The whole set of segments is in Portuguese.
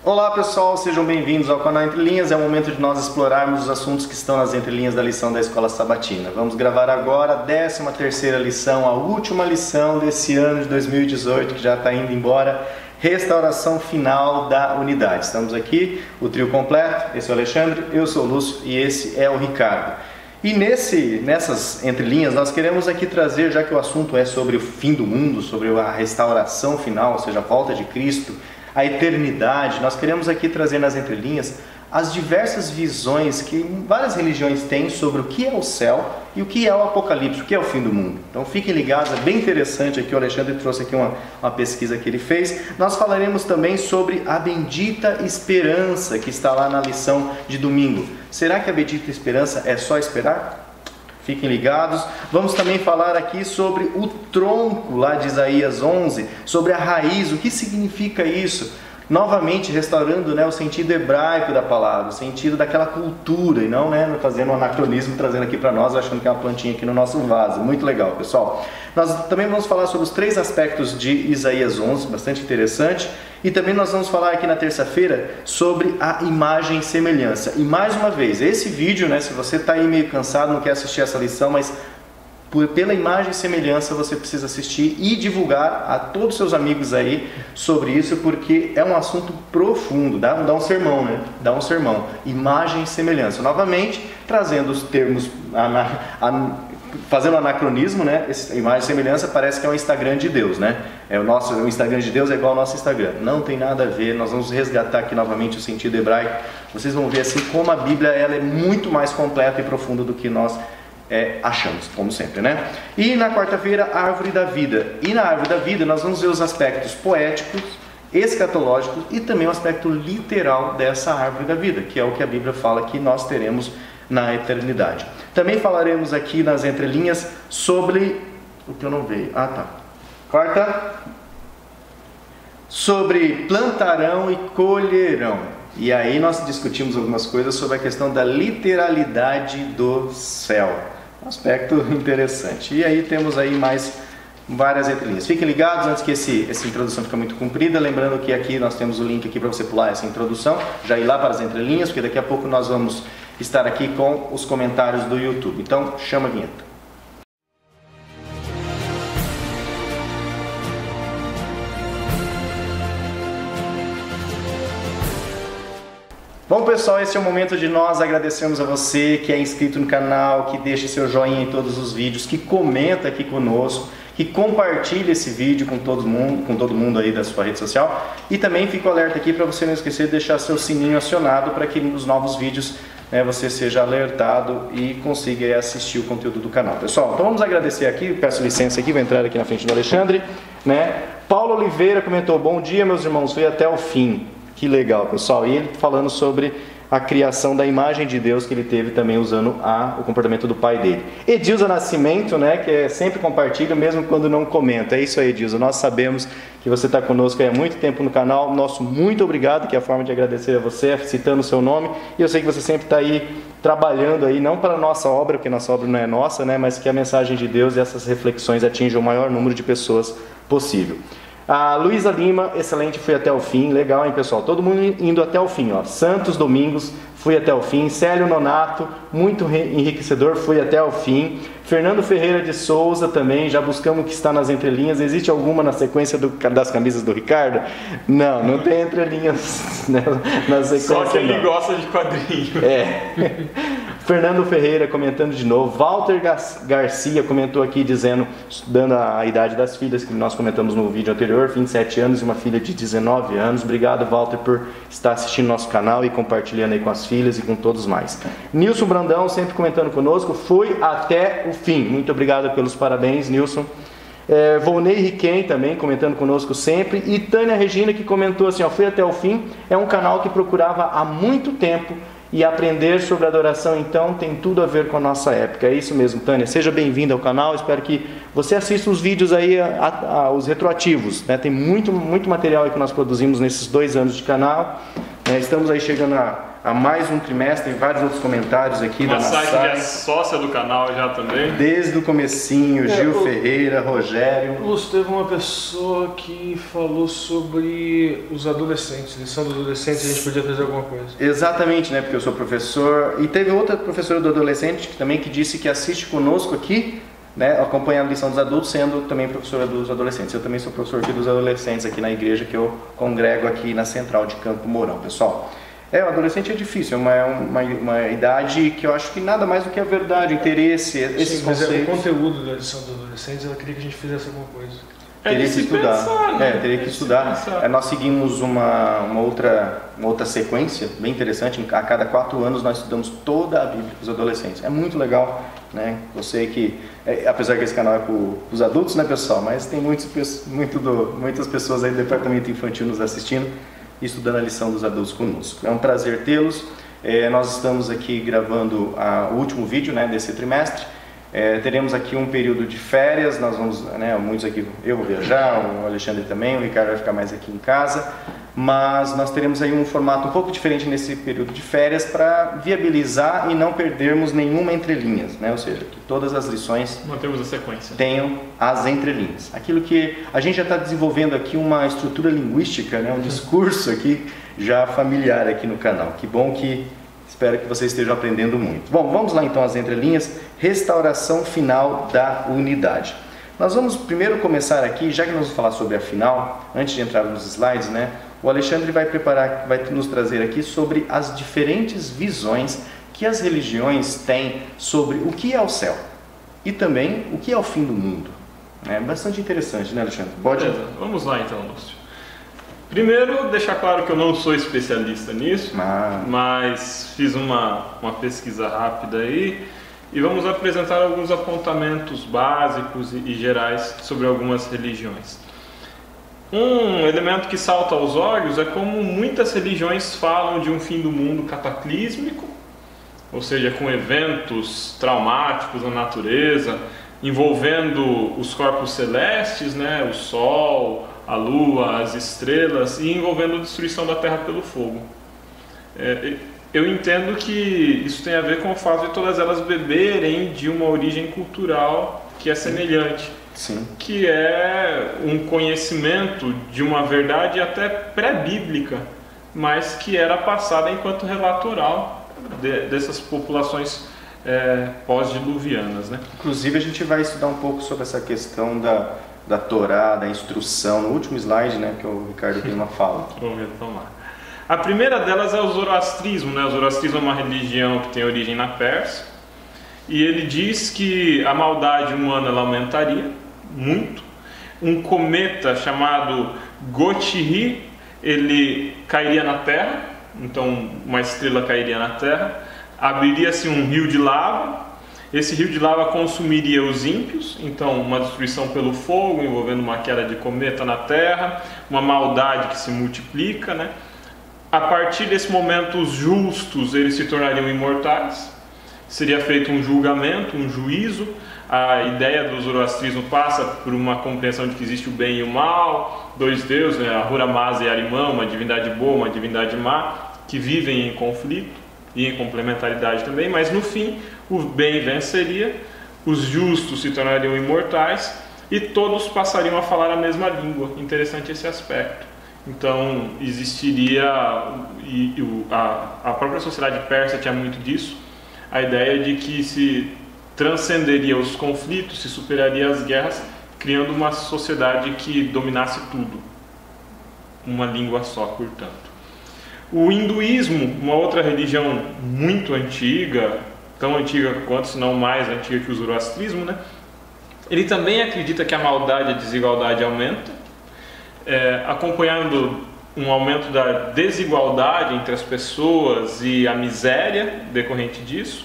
Olá pessoal, sejam bem-vindos ao canal Entre Linhas. É o momento de nós explorarmos os assuntos que estão nas entrelinhas da lição da Escola Sabatina. Vamos gravar agora a 13ª lição, a última lição desse ano de 2018, que já está indo embora. Restauração final da unidade. Estamos aqui, o trio completo. Esse é o Alexandre, eu sou o Lúcio e esse é o Ricardo. E nessas entrelinhas nós queremos aqui trazer, já que o assunto é sobre o fim do mundo, sobre a restauração final, ou seja, a volta de Cristo, a eternidade, nós queremos aqui trazer nas entrelinhas as diversas visões que várias religiões têm sobre o que é o céu e o que é o Apocalipse, o que é o fim do mundo. Então fiquem ligados, é bem interessante aqui, o Alexandre trouxe aqui uma pesquisa que ele fez. Nós falaremos também sobre a bendita esperança que está lá na lição de domingo. Será que a bendita esperança é só esperar? Fiquem ligados. Vamos também falar aqui sobre o tronco lá de Isaías 11, sobre a raiz, o que significa isso? Novamente restaurando o sentido hebraico da palavra, o sentido daquela cultura e não fazendo um anacronismo, trazendo aqui para nós, achando que é uma plantinha aqui no nosso vaso. Muito legal, pessoal. Nós também vamos falar sobre os 3 aspectos de Isaías 11, bastante interessante. E também nós vamos falar aqui na terça-feira sobre a imagem e semelhança. E mais uma vez, esse vídeo, se você está aí meio cansado, não quer assistir essa lição, mas pela imagem e semelhança você precisa assistir e divulgar a todos os seus amigos aí sobre isso, porque é um assunto profundo, dá um sermão, Dá um sermão. Imagem e semelhança. Novamente, trazendo os termos, fazendo anacronismo, imagem e semelhança parece que é um Instagram de Deus, O Instagram de Deus é igual ao nosso Instagram. Não tem nada a ver, nós vamos resgatar aqui novamente o sentido hebraico. Vocês vão ver assim como a Bíblia ela é muito mais completa e profunda do que nós achamos, como sempre, E na quarta-feira, a árvore da vida. E na árvore da vida nós vamos ver os aspectos poéticos, escatológicos e também o aspecto literal dessa árvore da vida, que é o que a Bíblia fala que nós teremos na eternidade. Também falaremos aqui nas entrelinhas sobre o que eu não vejo. Quarta, sobre plantarão e colherão. E aí nós discutimos algumas coisas sobre a questão da literalidade do céu. Um aspecto interessante. E aí temos aí mais várias entrelinhas. Fiquem ligados antes que essa introdução fique muito comprida. Lembrando que aqui nós temos o link aqui para você pular essa introdução, já ir lá para as entrelinhas, porque daqui a pouco nós vamos estar aqui com os comentários do YouTube. Então chama a vinheta. Bom pessoal, esse é o momento de nós agradecermos a você que é inscrito no canal, que deixa seu joinha em todos os vídeos, que comenta aqui conosco, que compartilha esse vídeo com todo mundo aí da sua rede social. E também fico alerta aqui para você não esquecer de deixar seu sininho acionado para que nos novos vídeos você seja alertado e consiga assistir o conteúdo do canal. Pessoal, então vamos agradecer aqui, peço licença aqui, vou entrar aqui na frente do Alexandre. Paulo Oliveira comentou: bom dia meus irmãos, fui até o fim. Que legal, pessoal. E ele falando sobre a criação da imagem de Deus que ele teve também usando o comportamento do pai dele. Edilza Nascimento, que sempre compartilha mesmo quando não comenta. É isso aí, Edilza. Nós sabemos que você está conosco há muito tempo no canal. Nosso muito obrigado, que é a forma de agradecer a você, citando o seu nome. E eu sei que você sempre está aí trabalhando aí, não para a nossa obra, porque nossa obra não é nossa, mas que a mensagem de Deus e essas reflexões atinjam o maior número de pessoas possível. A Luísa Lima, excelente, fui até o fim. Legal, hein, pessoal? Todo mundo indo até o fim, Santos Domingos, fui até o fim. Célio Nonato, muito enriquecedor, fui até o fim. Fernando Ferreira de Souza também, já buscamos o que está nas entrelinhas. Existe alguma na sequência das camisas do Ricardo? Não tem entrelinhas na sequência. Só que ele gosta de quadrinho. Fernando Ferreira comentando de novo. Walter Garcia comentou aqui dando a idade das filhas que nós comentamos no vídeo anterior, 27 anos e uma filha de 19 anos. Obrigado, Walter, por estar assistindo nosso canal e compartilhando aí com as filhas e com todos mais. Nilson Brandão sempre comentando conosco, fui até o fim. Muito obrigado pelos parabéns, Nilson. Volney Riquem também comentando conosco sempre. E Tânia Regina que comentou assim, fui até o fim. É um canal que procurava há muito tempo e aprender sobre adoração, então, tem tudo a ver com a nossa época. É isso mesmo, Tânia. Seja bem-vinda ao canal. Espero que você assista os vídeos aí, os retroativos. Tem muito material aí que nós produzimos nesses 2 anos de canal. Estamos aí chegando a mais um trimestre, tem vários outros comentários aqui da Massai, que Massai. já é sócia do canal já também. Desde o comecinho, Gil Ferreira, Rogério. Lúcio, teve uma pessoa que falou sobre os adolescentes, lição dos adolescentes, a gente podia fazer alguma coisa. Exatamente, né? Porque eu sou professor. E teve outra professora do adolescente que disse que assiste conosco aqui, né? Acompanha a lição dos adultos, sendo também professora dos adolescentes. Eu também sou professor aqui dos adolescentes aqui na igreja que eu congrego aqui na Central de Campo Mourão, pessoal. O adolescente é difícil, é uma idade que eu acho que nada mais do que a verdade, o interesse, esses Sim, mas conceitos. o conteúdo da lição dos adolescentes, ela queria que a gente fizesse alguma coisa. Teria que estudar. Pensar, né? Teria que estudar. Nós seguimos uma outra sequência bem interessante. A cada 4 anos nós estudamos toda a Bíblia para os adolescentes. É muito legal, né? Eu sei que, apesar que esse canal é para os adultos, né, pessoal? Mas tem muitas pessoas aí do departamento infantil nos assistindo e estudando a lição dos adultos conosco. É um prazer tê-los. Nós estamos aqui gravando o último vídeo, né, desse trimestre. Teremos aqui um período de férias, nós vamos, né, muitos aqui, eu vou viajar, o Alexandre também, o Ricardo vai ficar mais aqui em casa, mas nós teremos aí um formato um pouco diferente nesse período de férias para viabilizar e não perdermos nenhuma entrelinhas, né? Ou seja, que todas as lições mantemos a sequência, tenham as entrelinhas. Aquilo que a gente já está desenvolvendo aqui uma estrutura linguística, né, um discurso aqui já familiar aqui no canal. Que bom que espero que vocês estejam aprendendo muito. Bom, vamos lá então às entrelinhas. Restauração final da unidade. Nós vamos primeiro começar aqui, já que nós vamos falar sobre a final, antes de entrar nos slides, né? O Alexandre vai nos trazer aqui sobre as diferentes visões que as religiões têm sobre o que é o céu e também o que é o fim do mundo. É bastante interessante, né, Alexandre? Pode? Beleza. Vamos lá então, Lúcio. Primeiro, deixar claro que eu não sou especialista nisso, mas fiz uma pesquisa rápida aí e vamos apresentar alguns apontamentos básicos e gerais sobre algumas religiões. Um elemento que salta aos olhos é como muitas religiões falam de um fim do mundo cataclísmico, ou seja, com eventos traumáticos na natureza, envolvendo os corpos celestes, né, o Sol, a Lua, as estrelas, e envolvendo a destruição da Terra pelo fogo. Eu entendo que isso tem a ver com o fato de todas elas beberem de uma origem cultural que é semelhante. Sim. Que é um conhecimento de uma verdade até pré-bíblica, mas que era passada enquanto relato oral dessas populações pós-diluvianas, né? Inclusive a gente vai estudar um pouco sobre essa questão da Torá, da instrução, no último slide, né, que o Ricardo tem uma fala. Vamos retomar. A primeira delas é o zoroastrismo, né? O zoroastrismo é uma religião que tem origem na Pérsia, e ele diz que a maldade humana ela aumentaria muito. Um cometa chamado Gotihi, ele cairia na Terra, então uma estrela cairia na Terra, abriria-se um rio de lava. Esse rio de lava consumiria os ímpios, então uma destruição pelo fogo, envolvendo uma queda de cometa na Terra, uma maldade que se multiplica, né? A partir desse momento, os justos eles se tornariam imortais, seria feito um julgamento, um juízo. A ideia do zoroastrismo passa por uma compreensão de que existe o bem e o mal, dois deuses, né? Ahura Mazda e Arimã, uma divindade boa, uma divindade má, que vivem em conflito e em complementaridade também, mas no fim o bem venceria, os justos se tornariam imortais e todos passariam a falar a mesma língua. Interessante esse aspecto. Então existiria, a própria sociedade persa tinha muito disso, a ideia de que se transcenderia os conflitos, se superaria as guerras, criando uma sociedade que dominasse tudo, uma língua só, portanto. O hinduísmo, uma outra religião muito antiga, tão antiga quanto, se não mais antiga que o zoroastrismo, né? Ele também acredita que a maldade e a desigualdade aumenta, acompanhando um aumento da desigualdade entre as pessoas e a miséria decorrente disso,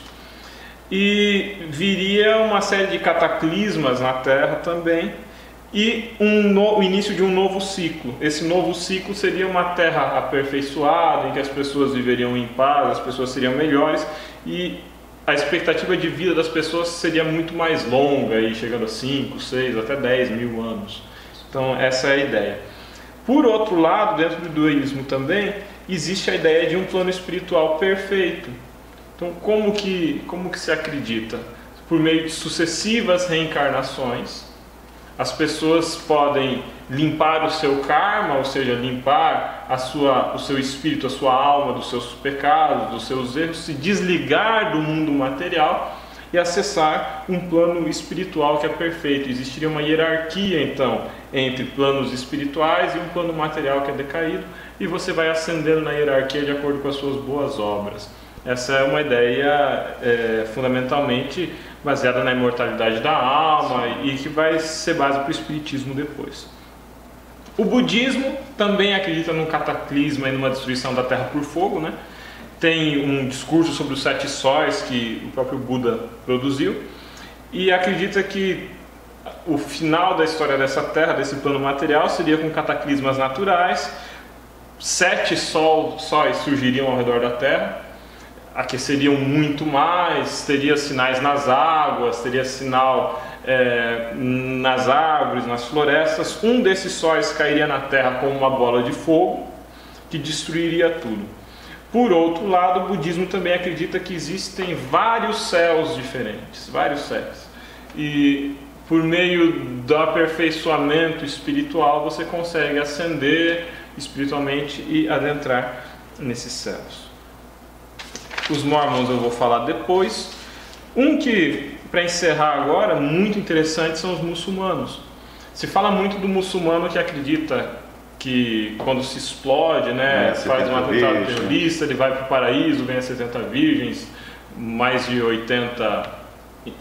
e viria uma série de cataclismas na Terra também, e o início de um novo ciclo. Esse novo ciclo seria uma Terra aperfeiçoada, em que as pessoas viveriam em paz, as pessoas seriam melhores, e a expectativa de vida das pessoas seria muito mais longa, aí chegando a 5, 6, até 10 mil anos. Então essa é a ideia. Por outro lado, dentro do dualismo também, existe a ideia de um plano espiritual perfeito. Então, como que se acredita? Por meio de sucessivas reencarnações, as pessoas podem limpar o seu karma, ou seja, limpar o seu espírito, a sua alma dos seus pecados, dos seus erros, se desligar do mundo material e acessar um plano espiritual que é perfeito. Existiria uma hierarquia, então, entre planos espirituais e um plano material que é decaído, e você vai ascendendo na hierarquia de acordo com as suas boas obras. Essa é uma ideia fundamentalmente baseada na imortalidade da alma e que vai ser base para o espiritismo depois. O budismo também acredita num cataclisma e numa destruição da Terra por fogo, né? Tem um discurso sobre os 7 sóis que o próprio Buda produziu e acredita que o final da história dessa Terra, desse plano material, seria com cataclismas naturais. 7 sóis surgiriam ao redor da Terra, aqueceriam muito mais, teria sinais nas águas, teria sinal nas árvores, nas florestas. Um desses sóis cairia na Terra como uma bola de fogo que destruiria tudo. Por outro lado, o budismo também acredita que existem vários céus diferentes, vários céus. E por meio do aperfeiçoamento espiritual você consegue ascender espiritualmente e adentrar nesses céus. Os Mormons eu vou falar depois. Um que, para encerrar agora, muito interessante são os muçulmanos. Se fala muito do muçulmano que acredita que quando se explode, né, faz um atentado terrorista, ele vai para o paraíso, ganha 70 virgens, mais de 80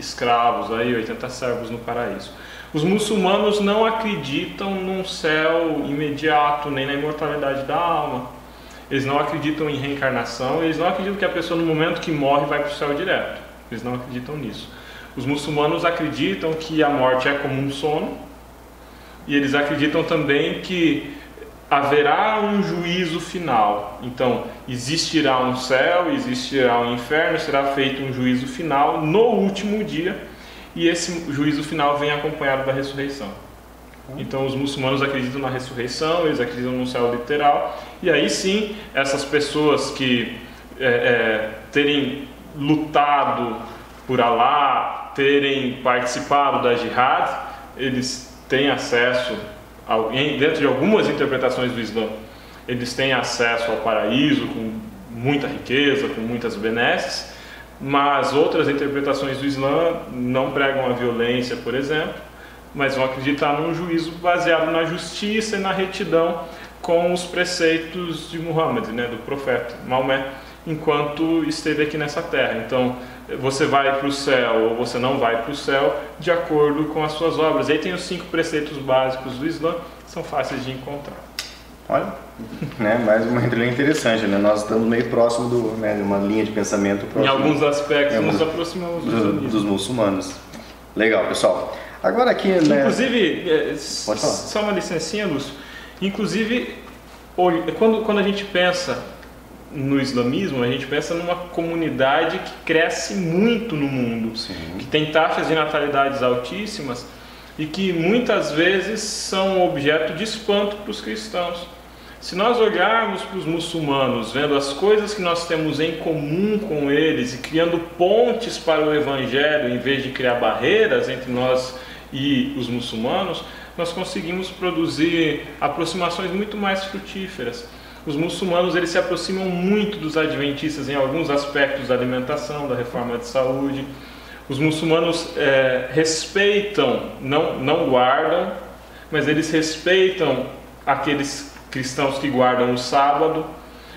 escravos, aí, 80 servos no paraíso. Os muçulmanos não acreditam num céu imediato, nem na imortalidade da alma. Eles não acreditam em reencarnação, eles não acreditam que a pessoa no momento que morre vai para o céu direto. Eles não acreditam nisso. Os muçulmanos acreditam que a morte é como um sono, e eles acreditam também que haverá um juízo final. Então, existirá um céu, existirá um inferno, será feito um juízo final no último dia, e esse juízo final vem acompanhado da ressurreição. Então, os muçulmanos acreditam na ressurreição, eles acreditam no céu literal, e aí sim, essas pessoas que terem lutado por Alá, terem participado da jihad, eles têm acesso, dentro de algumas interpretações do Islã, eles têm acesso ao paraíso com muita riqueza, com muitas benesses, mas outras interpretações do Islã não pregam a violência, por exemplo, mas vão acreditar num juízo baseado na justiça e na retidão com os preceitos de Muhammad, né, do profeta Maomé, enquanto esteve aqui nessa terra. Então, você vai para o céu ou você não vai para o céu de acordo com as suas obras. Aí tem os 5 preceitos básicos do Islã, que são fáceis de encontrar. Olha, né, mais uma entrelinha interessante, né? Nós estamos meio próximo de uma linha de pensamento próximo, em alguns aspectos nos aproximamos dos muçulmanos. Legal, pessoal. Agora aqui, né? Inclusive, só uma licencinha, Lúcio. Inclusive, quando a gente pensa no islamismo, a gente pensa numa comunidade que cresce muito no mundo, sim, que tem taxas de natalidades altíssimas e que muitas vezes são objeto de espanto para os cristãos. Se nós olharmos para os muçulmanos, vendo as coisas que nós temos em comum com eles e criando pontes para o evangelho, em vez de criar barreiras entre nós e os muçulmanos, nós conseguimos produzir aproximações muito mais frutíferas. Os muçulmanos, eles se aproximam muito dos adventistas em alguns aspectos da alimentação, da reforma de saúde. Os muçulmanos respeitam, não guardam, mas eles respeitam aqueles cristãos que guardam o sábado.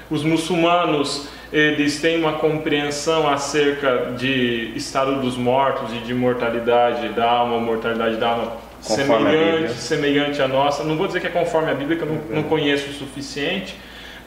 Os muçulmanos, eles têm uma compreensão acerca de estado dos mortos e de mortalidade da alma, semelhante à nossa. Não vou dizer que é conforme a Bíblia, que eu não conheço o suficiente,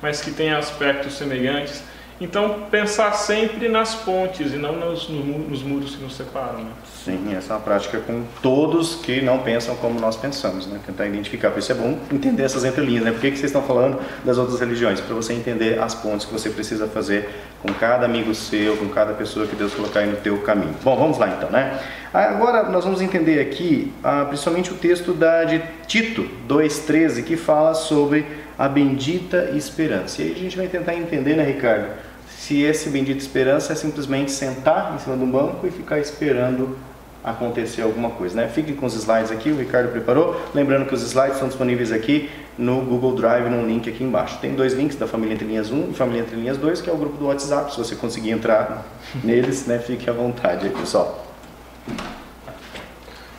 mas que tem aspectos semelhantes. Então, pensar sempre nas pontes e não nos muros que nos separam. Né? Sim, essa é uma prática com todos que não pensam como nós pensamos, né? Tentar identificar, por isso é bom entender essas entrelinhas, né? Por que vocês estão falando das outras religiões? Para você entender as pontes que você precisa fazer com cada amigo seu, com cada pessoa que Deus colocar aí no teu caminho. Bom, vamos lá então, né? Agora nós vamos entender aqui, principalmente o texto de Tito 2,13, que fala sobre a bendita esperança. E aí a gente vai tentar entender, né, Ricardo, se esse bendita esperança é simplesmente sentar em cima de um banco e ficar esperando acontecer alguma coisa, né? Fiquem com os slides aqui, o Ricardo preparou. Lembrando que os slides estão disponíveis aqui no Google Drive, num link aqui embaixo. Tem 2 links da Família Entre Linhas 1 e Família Entre Linhas 2, que é o grupo do WhatsApp. Se você conseguir entrar neles, né, fique à vontade aí, pessoal.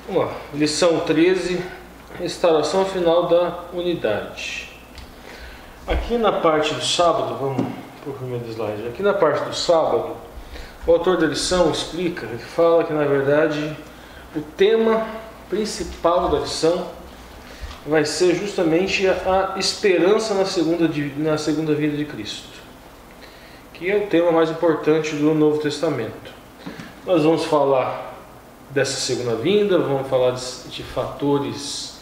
Vamos lá, lição 13, restauração final da unidade. Aqui na parte do sábado, vamos para o primeiro slide. Aqui na parte do sábado, o autor da lição explica, ele fala que na verdade o tema principal da lição vai ser justamente a esperança na segunda vinda de Cristo, que é o tema mais importante do Novo Testamento. Nós vamos falar dessa segunda vinda, vamos falar de fatores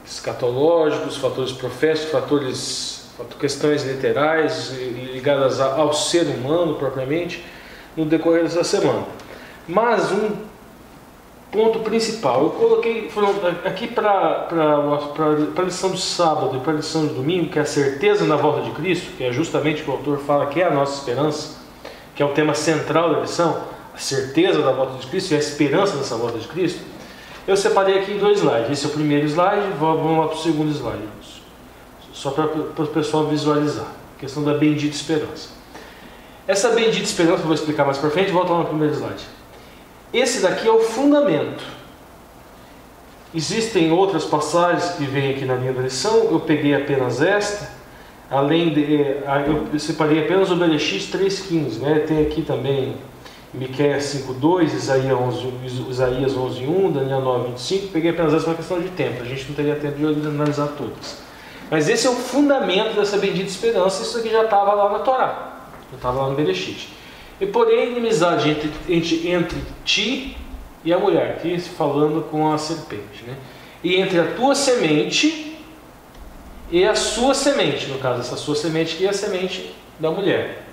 escatológicos, fatores proféticos, questões literais ligadas ao ser humano propriamente no decorrer dessa semana. Mas um ponto principal, eu coloquei aqui para a lição de sábado e para a lição de domingo, que é a certeza na volta de Cristo, que é justamente o que o autor fala que é a nossa esperança, que é o tema central da lição, a certeza da volta de Cristo e a esperança dessa volta de Cristo. Eu separei aqui em 2 slides. Esse é o primeiro slide, vamos lá para o segundo slide, só para o pessoal visualizar, a questão da bendita esperança. Essa bendita esperança, eu vou explicar mais para frente, volta lá no primeiro slide. Esse daqui é o fundamento. Existem outras passagens que vêm aqui na linha da lição, eu peguei apenas esta, eu separei apenas o Bereshit 3,15, né? Tem aqui também Miqueias 5,2, Isaías 11,1, Daniel 9,25, peguei apenas essa uma questão de tempo, a gente não teria tempo de analisar todas. Mas esse é o fundamento dessa bendita esperança, isso aqui já estava lá na Torá, já estava lá no Bereshit. E porém, inimizade entre ti e a mulher, aqui falando com a serpente, né? E entre a tua semente e a sua semente, no caso, essa sua semente que é a semente da mulher.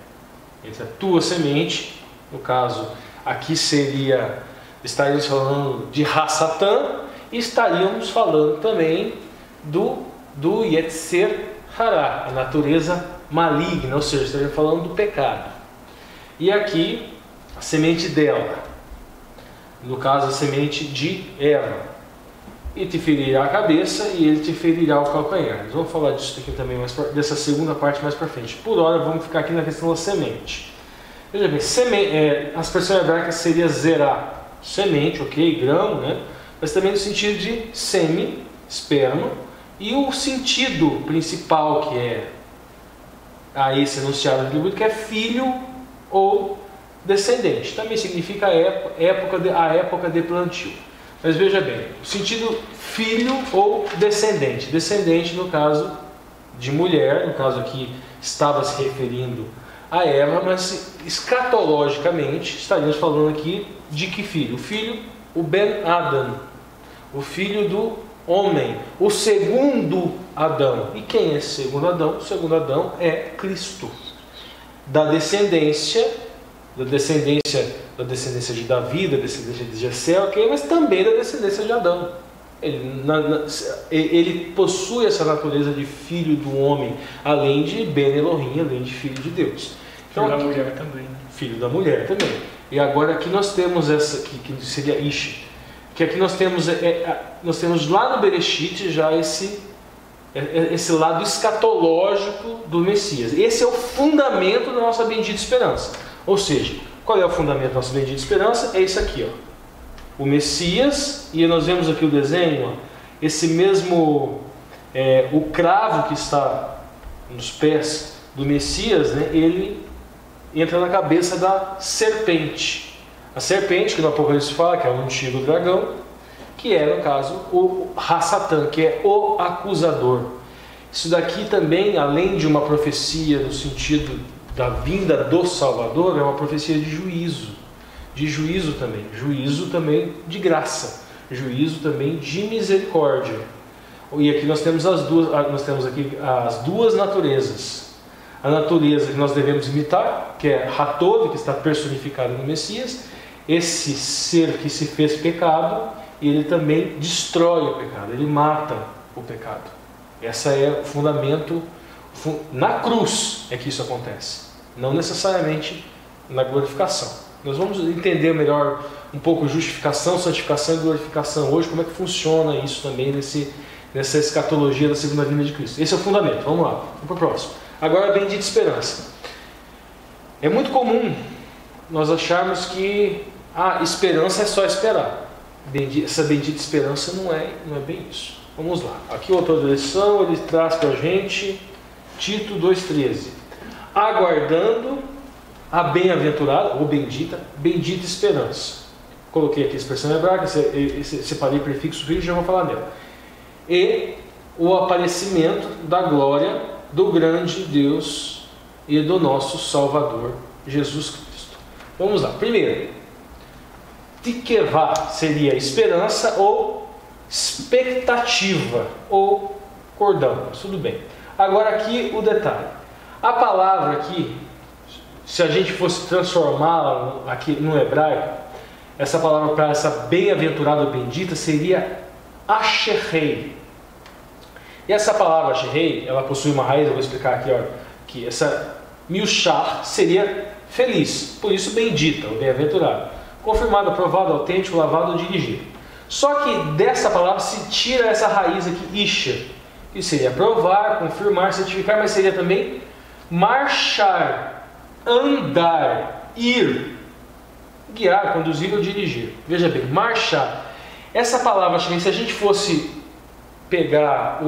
Entre a tua semente, no caso, aqui estaríamos falando de Hassatã, e estaríamos falando também do Yetzer Hará, a natureza maligna, ou seja, estaríamos falando do pecado. E aqui, a semente dela, no caso, a semente de Eva. E te ferirá a cabeça e ele te ferirá o calcanhar. Nós vamos falar disso aqui também, dessa segunda parte mais para frente. Por hora, vamos ficar aqui na questão da semente. Veja bem, a expressão hebraica seria zerá, semente, ok, grão, né? Mas também no sentido de semi, esperma, e o sentido principal que é a esse enunciado atribuído, que é filho ou descendente. Também significa a época de plantio. Mas veja bem, o sentido filho ou descendente. Descendente no caso de mulher, no caso aqui estava se referindo a Eva, mas escatologicamente estaríamos falando aqui de que filho? O filho, o Ben Adam, o filho do homem, o segundo Adão. E quem é esse segundo Adão? O segundo Adão é Cristo. Da descendência de Davi, da descendência de Jessé, ok, mas também da descendência de Adão. Ele possui essa natureza de filho do homem, além de Ben Elohim, além de filho de Deus. Então, filho da mulher também. Né? Filho da mulher também. E agora aqui nós temos essa, que seria Ish, que aqui nós temos lá no Bereshit já esse lado escatológico do Messias. Esse é o fundamento da nossa bendita esperança. Ou seja, qual é o fundamento da nossa bendita esperança? É isso aqui, ó. O Messias, e nós vemos aqui o desenho, ó, esse mesmo, o cravo que está nos pés do Messias, né, ele entra na cabeça da serpente. A serpente, que no Apocalipse fala que é o antigo dragão, que é, no caso, o Hassatã, que é o acusador. Isso daqui também, além de uma profecia no sentido da vinda do Salvador, é uma profecia de juízo também de graça, juízo também de misericórdia. E aqui nós temos as duas naturezas. A natureza que nós devemos imitar, que é Hatov, que está personificado no Messias, esse ser que se fez pecado, e ele também destrói o pecado, ele mata o pecado. Esse é o fundamento. Na cruz é que isso acontece, não necessariamente na glorificação. Nós vamos entender melhor um pouco justificação, santificação e glorificação hoje, como é que funciona isso também nessa escatologia da segunda vinda de Cristo. Esse é o fundamento. Vamos lá, vamos para o próximo. Agora, a bendita esperança. É muito comum nós acharmos que a esperança é só esperar. Essa bendita esperança não é bem isso. Vamos lá. Aqui o autor da lição, ele traz para a gente Tito 2,13. Aguardando a bem-aventurada, ou bendita esperança. Coloquei aqui a expressão hebraica, separei prefixo filho e já vou falar nela. E o aparecimento da glória do grande Deus e do nosso Salvador, Jesus Cristo. Vamos lá. Primeiro, tikevá seria esperança ou expectativa, ou cordão. Tudo bem. Agora aqui o detalhe. A palavra aqui, se a gente fosse transformá-la aqui no hebraico, essa palavra para essa bem-aventurada ou bendita seria asherei. E essa palavra asherei, ela possui uma raiz, eu vou explicar aqui, ó, que essa milchar seria feliz, por isso bendita ou bem-aventurada. Confirmado, aprovado, autêntico, lavado ou dirigido. Só que dessa palavra se tira essa raiz aqui, isha, que seria aprovar, confirmar, certificar, mas seria também marchar, andar, ir, guiar, conduzir ou dirigir. Veja bem, marchar. Essa palavra, se a gente fosse pegar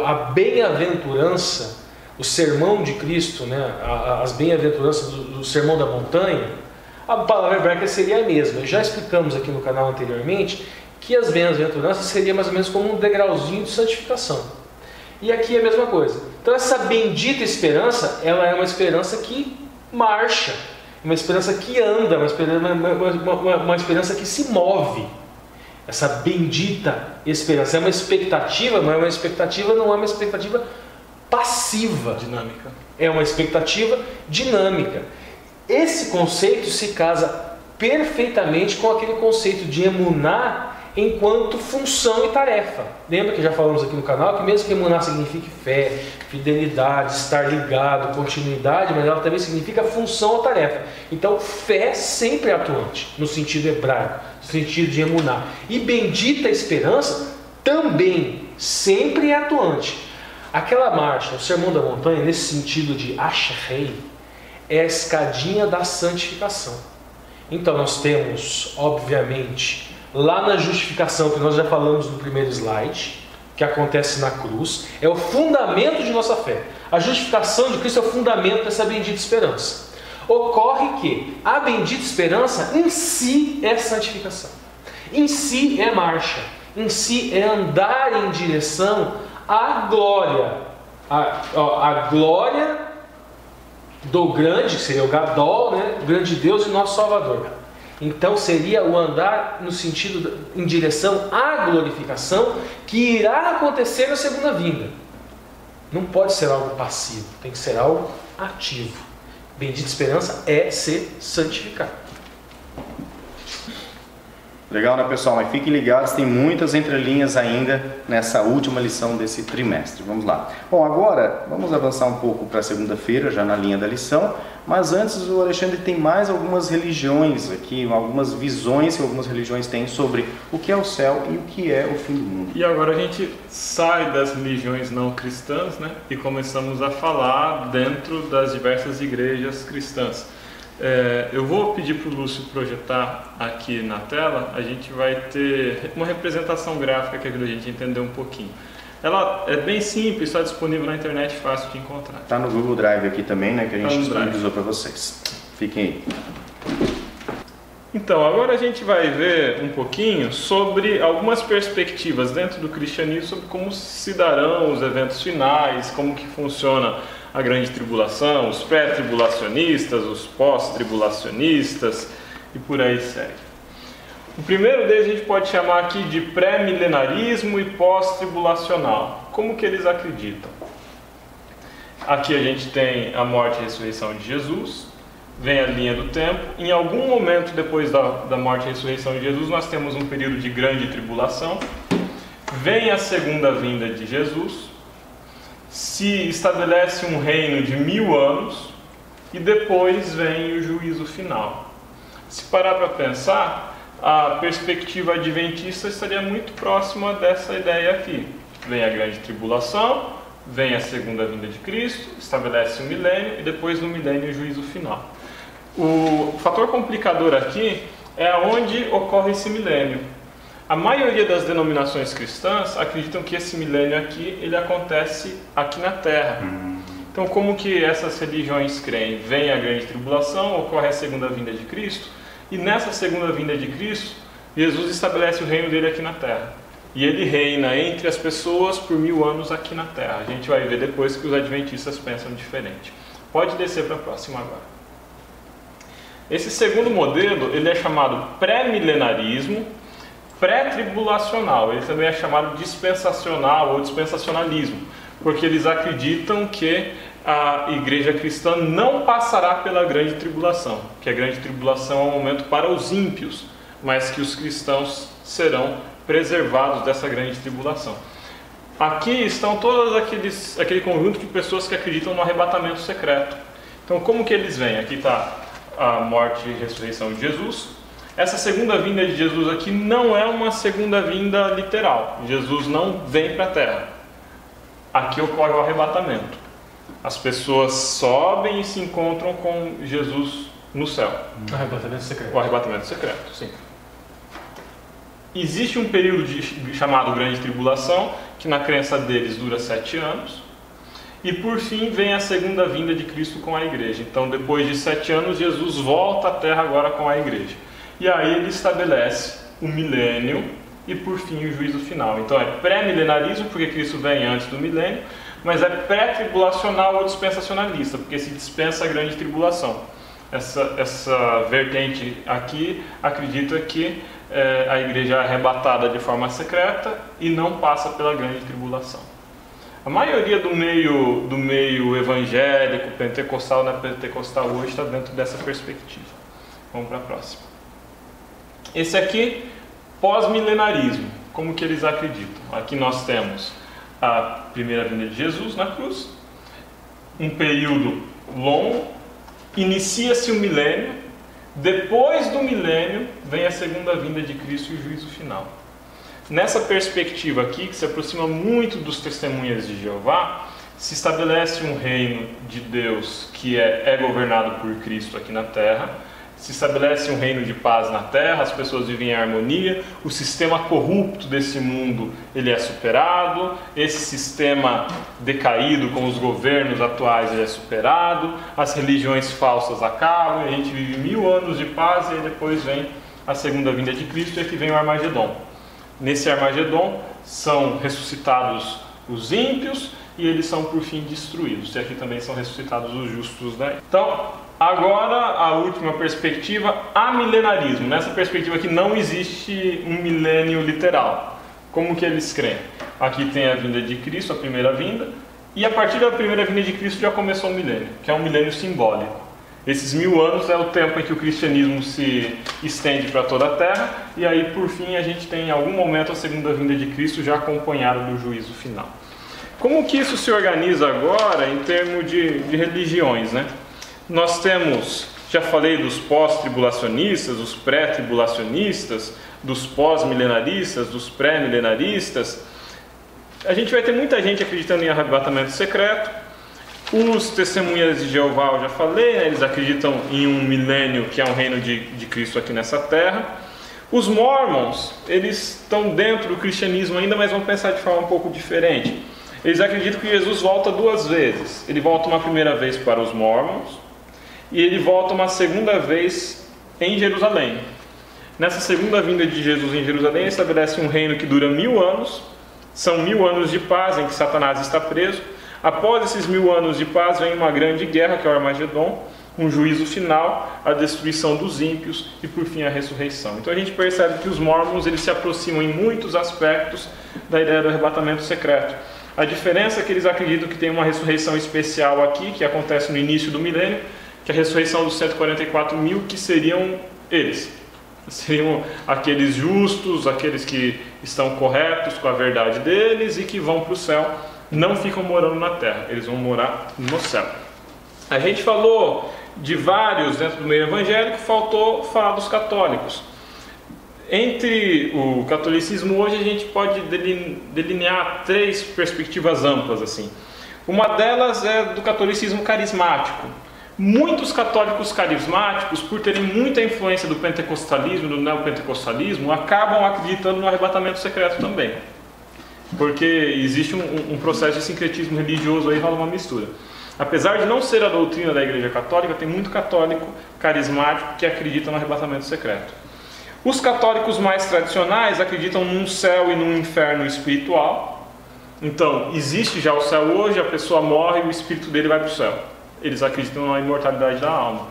a bem-aventurança, o sermão de Cristo, né, as bem-aventuranças do sermão da montanha, a palavra hebraica seria a mesma. Já explicamos aqui no canal anteriormente que as bem-aventuranças seria mais ou menos como um degrauzinho de santificação. E aqui é a mesma coisa. Então essa bendita esperança, ela é uma esperança que marcha, uma esperança que anda, uma esperança que se move. Essa bendita esperança é uma expectativa, mas não é uma expectativa passiva. Dinâmica. É uma expectativa dinâmica. Esse conceito se casa perfeitamente com aquele conceito de emuná enquanto função e tarefa. Lembra que já falamos aqui no canal que mesmo que emuná signifique fé, fidelidade, estar ligado, continuidade, mas ela também significa função ou tarefa. Então fé sempre é atuante, no sentido hebraico, no sentido de emuná. E bendita esperança também sempre é atuante. Aquela marcha, o sermão da montanha, nesse sentido de asherei, é a escadinha da santificação. Então nós temos, obviamente, lá na justificação, que nós já falamos no primeiro slide, que acontece na cruz, é o fundamento de nossa fé. A justificação de Cristo é o fundamento dessa bendita esperança. Ocorre que a bendita esperança em si é santificação, em si é marcha, em si é andar em direção à glória, a glória do grande, que seria o Gadol, né? O grande Deus e nosso Salvador. Então seria o andar no sentido em direção à glorificação que irá acontecer na segunda vinda. Não pode ser algo passivo, tem que ser algo ativo. Bendita esperança é ser santificado. Legal, né, pessoal? Mas fiquem ligados, tem muitas entrelinhas ainda nessa última lição desse trimestre. Vamos lá. Bom, agora vamos avançar um pouco para a segunda-feira, já na linha da lição. Mas antes, o Alexandre tem mais algumas religiões aqui, algumas visões que algumas religiões têm sobre o que é o céu e o que é o fim do mundo. E agora a gente sai das religiões não cristãs, né, e começamos a falar dentro das diversas igrejas cristãs. Eu vou pedir para o Lúcio projetar aqui na tela, a gente vai ter uma representação gráfica que ajuda a gente a entender um pouquinho. Ela é bem simples, está disponível na internet, fácil de encontrar. Está no Google Drive aqui também, né, que a gente disponibilizou para vocês. Fiquem aí. Então, agora a gente vai ver um pouquinho sobre algumas perspectivas dentro do cristianismo sobre como se darão os eventos finais, como que funciona a grande tribulação, os pré-tribulacionistas, os pós-tribulacionistas e por aí segue. O primeiro deles a gente pode chamar aqui de pré-milenarismo e pós-tribulacional. Como que eles acreditam? Aqui a gente tem a morte e ressurreição de Jesus. Vem a linha do tempo. Em algum momento depois da morte e ressurreição de Jesus, nós temos um período de grande tribulação. Vem a segunda vinda de Jesus. Se estabelece um reino de 1000 anos. E depois vem o juízo final. Se parar para pensar, a perspectiva adventista estaria muito próxima dessa ideia aqui. Vem a grande tribulação, vem a segunda vinda de Cristo, estabelece o milênio e depois no milênio o juízo final. O fator complicador aqui é onde ocorre esse milênio. A maioria das denominações cristãs acreditam que esse milênio aqui, ele acontece aqui na Terra. Então, como que essas religiões creem? Vem a grande tribulação, ocorre a segunda vinda de Cristo, e nessa segunda vinda de Cristo, Jesus estabelece o reino dele aqui na Terra. E ele reina entre as pessoas por 1000 anos aqui na Terra. A gente vai ver depois que os adventistas pensam diferente. Pode descer para a próxima agora. Esse segundo modelo, ele é chamado pré-milenarismo, pré-tribulacional. Ele também é chamado dispensacional ou dispensacionalismo, porque eles acreditam que a igreja cristã não passará pela grande tribulação, que a grande tribulação é um momento para os ímpios, mas que os cristãos serão preservados dessa grande tribulação. Aqui estão todos aquele conjunto de pessoas que acreditam no arrebatamento secreto. Então, como que eles vêm? Aqui está a morte e ressurreição de Jesus. Essa segunda vinda de Jesus aqui não é uma segunda vinda literal. Jesus não vem para a terra. Aqui ocorre o arrebatamento. As pessoas sobem e se encontram com Jesus no céu. O arrebatamento secreto. O arrebatamento secreto, sim. Existe um período chamado Grande Tribulação, que na crença deles dura 7 anos. E por fim vem a segunda vinda de Cristo com a igreja. Então depois de 7 anos, Jesus volta à terra agora com a igreja. E aí ele estabelece o milênio e por fim o juízo final. Então é pré-milenarismo, porque Cristo vem antes do milênio, mas é pré-tribulacional ou dispensacionalista, porque se dispensa a grande tribulação. Essa vertente aqui acredita que a igreja é arrebatada de forma secreta e não passa pela grande tribulação. A maioria do meio evangélico, pentecostal, na pentecostal hoje está dentro dessa perspectiva. Vamos para a próxima. Esse aqui, pós-milenarismo, como que eles acreditam? Aqui nós temos a primeira vinda de Jesus na cruz, um período longo, inicia-se o milênio, depois do milênio vem a segunda vinda de Cristo e o juízo final. Nessa perspectiva aqui, que se aproxima muito dos testemunhas de Jeová, se estabelece um reino de Deus que é governado por Cristo aqui na terra, se estabelece um reino de paz na terra, as pessoas vivem em harmonia, o sistema corrupto desse mundo ele é superado, esse sistema decaído com os governos atuais ele é superado, as religiões falsas acabam, a gente vive 1000 anos de paz e aí depois vem a segunda vinda de Cristo e aqui vem o Armagedon. Nesse Armagedon são ressuscitados os ímpios e eles são por fim destruídos, e aqui também são ressuscitados os justos daí. Então, agora a última perspectiva, amilenarismo. Nessa perspectiva aqui não existe um milênio literal. Como que eles creem? Aqui tem a vinda de Cristo, a primeira vinda, e a partir da primeira vinda de Cristo já começou o milênio, que é um milênio simbólico. Esses 1000 anos é o tempo em que o cristianismo se estende para toda a terra, e aí por fim a gente tem em algum momento a segunda vinda de Cristo já acompanhada do juízo final. Como que isso se organiza agora em termos de religiões, né? Nós temos, já falei dos pós-tribulacionistas, dos pré-tribulacionistas, dos pós-milenaristas, dos pré-milenaristas. A gente vai ter muita gente acreditando em arrebatamento secreto. Os testemunhas de Jeová, eu já falei, né? Eles acreditam em um milênio que é um reino de Cristo aqui nessa terra. Os mormons, eles estão dentro do cristianismo ainda, mas vão pensar de forma um pouco diferente. Eles acreditam que Jesus volta 2 vezes. Ele volta uma primeira vez para os mormons e ele volta uma segunda vez em Jerusalém. Nessa segunda vinda de Jesus em Jerusalém, ele estabelece um reino que dura 1000 anos. São 1000 anos de paz em que Satanás está preso. Após esses 1000 anos de paz, vem uma grande guerra, que é o Armagedon, um juízo final, a destruição dos ímpios e, por fim, a ressurreição. Então a gente percebe que os Mormons eles se aproximam em muitos aspectos da ideia do arrebatamento secreto. A diferença é que eles acreditam que tem uma ressurreição especial aqui, que acontece no início do milênio, que é a ressurreição dos 144 mil, que seriam eles. Seriam aqueles justos, aqueles que estão corretos com a verdade deles e que vão para o céu, não ficam morando na terra, eles vão morar no céu. A gente falou de vários dentro do meio evangélico, faltou falar dos católicos. Entre o catolicismo hoje a gente pode delinear 3 perspectivas amplas assim. Uma delas é do catolicismo carismático. Muitos católicos carismáticos, por terem muita influência do pentecostalismo, do neopentecostalismo, acabam acreditando no arrebatamento secreto também. Porque existe um processo de sincretismo religioso aí, rola uma mistura. Apesar de não ser a doutrina da Igreja Católica, tem muito católico carismático que acredita no arrebatamento secreto. Os católicos mais tradicionais acreditam num céu e num inferno espiritual. Então, existe já o céu hoje, a pessoa morre e o espírito dele vai para o céu. Eles acreditam na imortalidade da alma.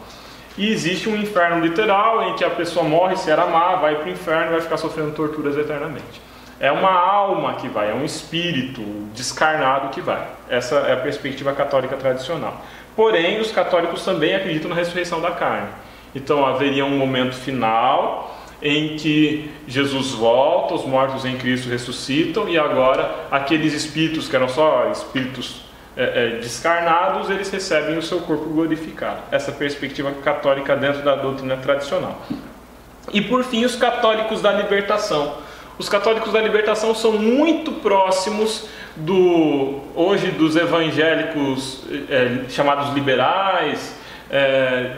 E existe um inferno literal, em que a pessoa morre, se era má, vai para o inferno e vai ficar sofrendo torturas eternamente. É uma alma que vai, é um espírito descarnado que vai. Essa é a perspectiva católica tradicional. Porém, os católicos também acreditam na ressurreição da carne. Então, haveria um momento final em que Jesus volta, os mortos em Cristo ressuscitam, e agora aqueles espíritos que eram só espíritos descarnados, eles recebem o seu corpo glorificado. Essa perspectiva católica dentro da doutrina tradicional. E por fim, os católicos da libertação. Os católicos da libertação são muito próximos hoje dos evangélicos chamados liberais,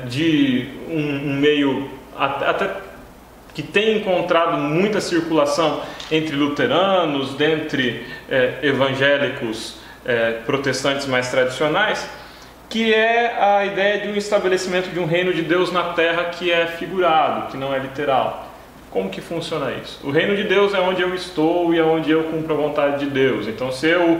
de um meio até que tem encontrado muita circulação entre luteranos, dentre evangélicos protestantes mais tradicionais, que é a ideia de um estabelecimento de um reino de Deus na terra que é figurado, que não é literal. Como que funciona isso? O reino de Deus é onde eu estou e é onde eu cumpro a vontade de Deus. Então, se eu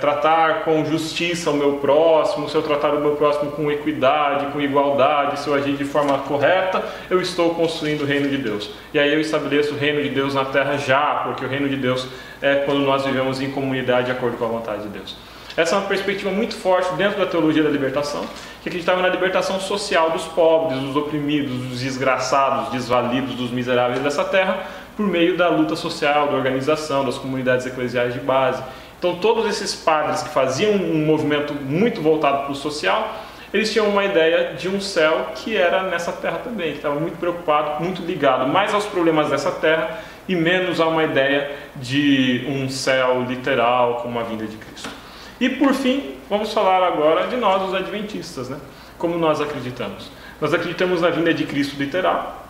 tratar com justiça o meu próximo, se eu tratar o meu próximo com equidade, com igualdade, se eu agir de forma correta, eu estou construindo o reino de Deus. E aí eu estabeleço o reino de Deus na terra já, porque o reino de Deus é quando nós vivemos em comunidade de acordo com a vontade de Deus. Essa é uma perspectiva muito forte dentro da teologia da libertação, que acreditava na libertação social dos pobres, dos oprimidos, dos desgraçados, desvalidos, dos miseráveis dessa terra, por meio da luta social, da organização, das comunidades eclesiais de base. Então todos esses padres que faziam um movimento muito voltado para o social, eles tinham uma ideia de um céu que era nessa terra também, que estava muito preocupado, muito ligado mais aos problemas dessa terra e menos a uma ideia de um céu literal como a vinda de Cristo. E por fim, vamos falar agora de nós, os adventistas, né? Como nós acreditamos. Nós acreditamos na vinda de Cristo literal,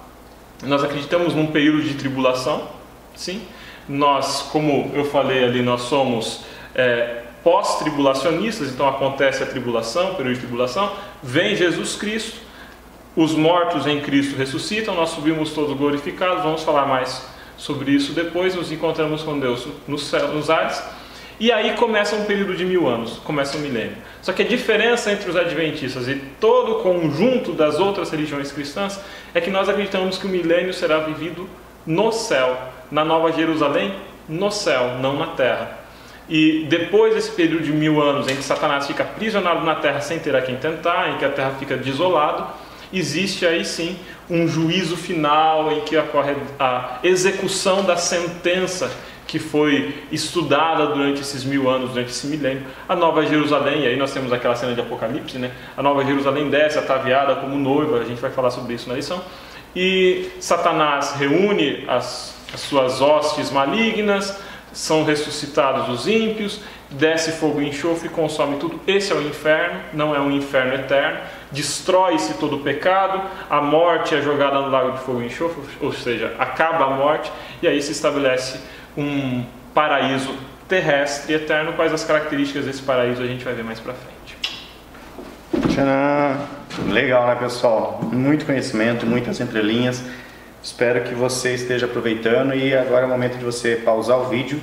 nós acreditamos num período de tribulação, sim. Nós, como eu falei ali, nós somos pós-tribulacionistas, então acontece a tribulação, período de tribulação, vem Jesus Cristo, os mortos em Cristo ressuscitam, nós subimos todos glorificados, vamos falar mais sobre isso depois, nos encontramos com Deus nos céus, nos ares. E aí começa um período de 1000 anos, começa um milênio. Só que a diferença entre os adventistas e todo o conjunto das outras religiões cristãs é que nós acreditamos que o milênio será vivido no céu, na Nova Jerusalém, no céu, não na terra. E depois desse período de 1000 anos em que Satanás fica aprisionado na terra sem ter a quem tentar, em que a terra fica desolada, existe aí sim um juízo final em que ocorre a execução da sentença que foi estudada durante esses 1000 anos, durante esse milênio, a Nova Jerusalém. E aí nós temos aquela cena de Apocalipse, né? A Nova Jerusalém desce ataviada como noiva, a gente vai falar sobre isso na lição, e Satanás reúne as suas hostes malignas, são ressuscitados os ímpios, desce fogo e enxofre e consome tudo. Esse é o inferno, não é um inferno eterno, destrói-se todo o pecado, a morte é jogada no lago de fogo e enxofre, ou seja, acaba a morte, e aí se estabelece um paraíso terrestre e eterno. Quais as características desse paraíso a gente vai ver mais pra frente. Tcharam! Legal, né, pessoal? Muito conhecimento, muitas entrelinhas. Espero que você esteja aproveitando e agora é o momento de você pausar o vídeo,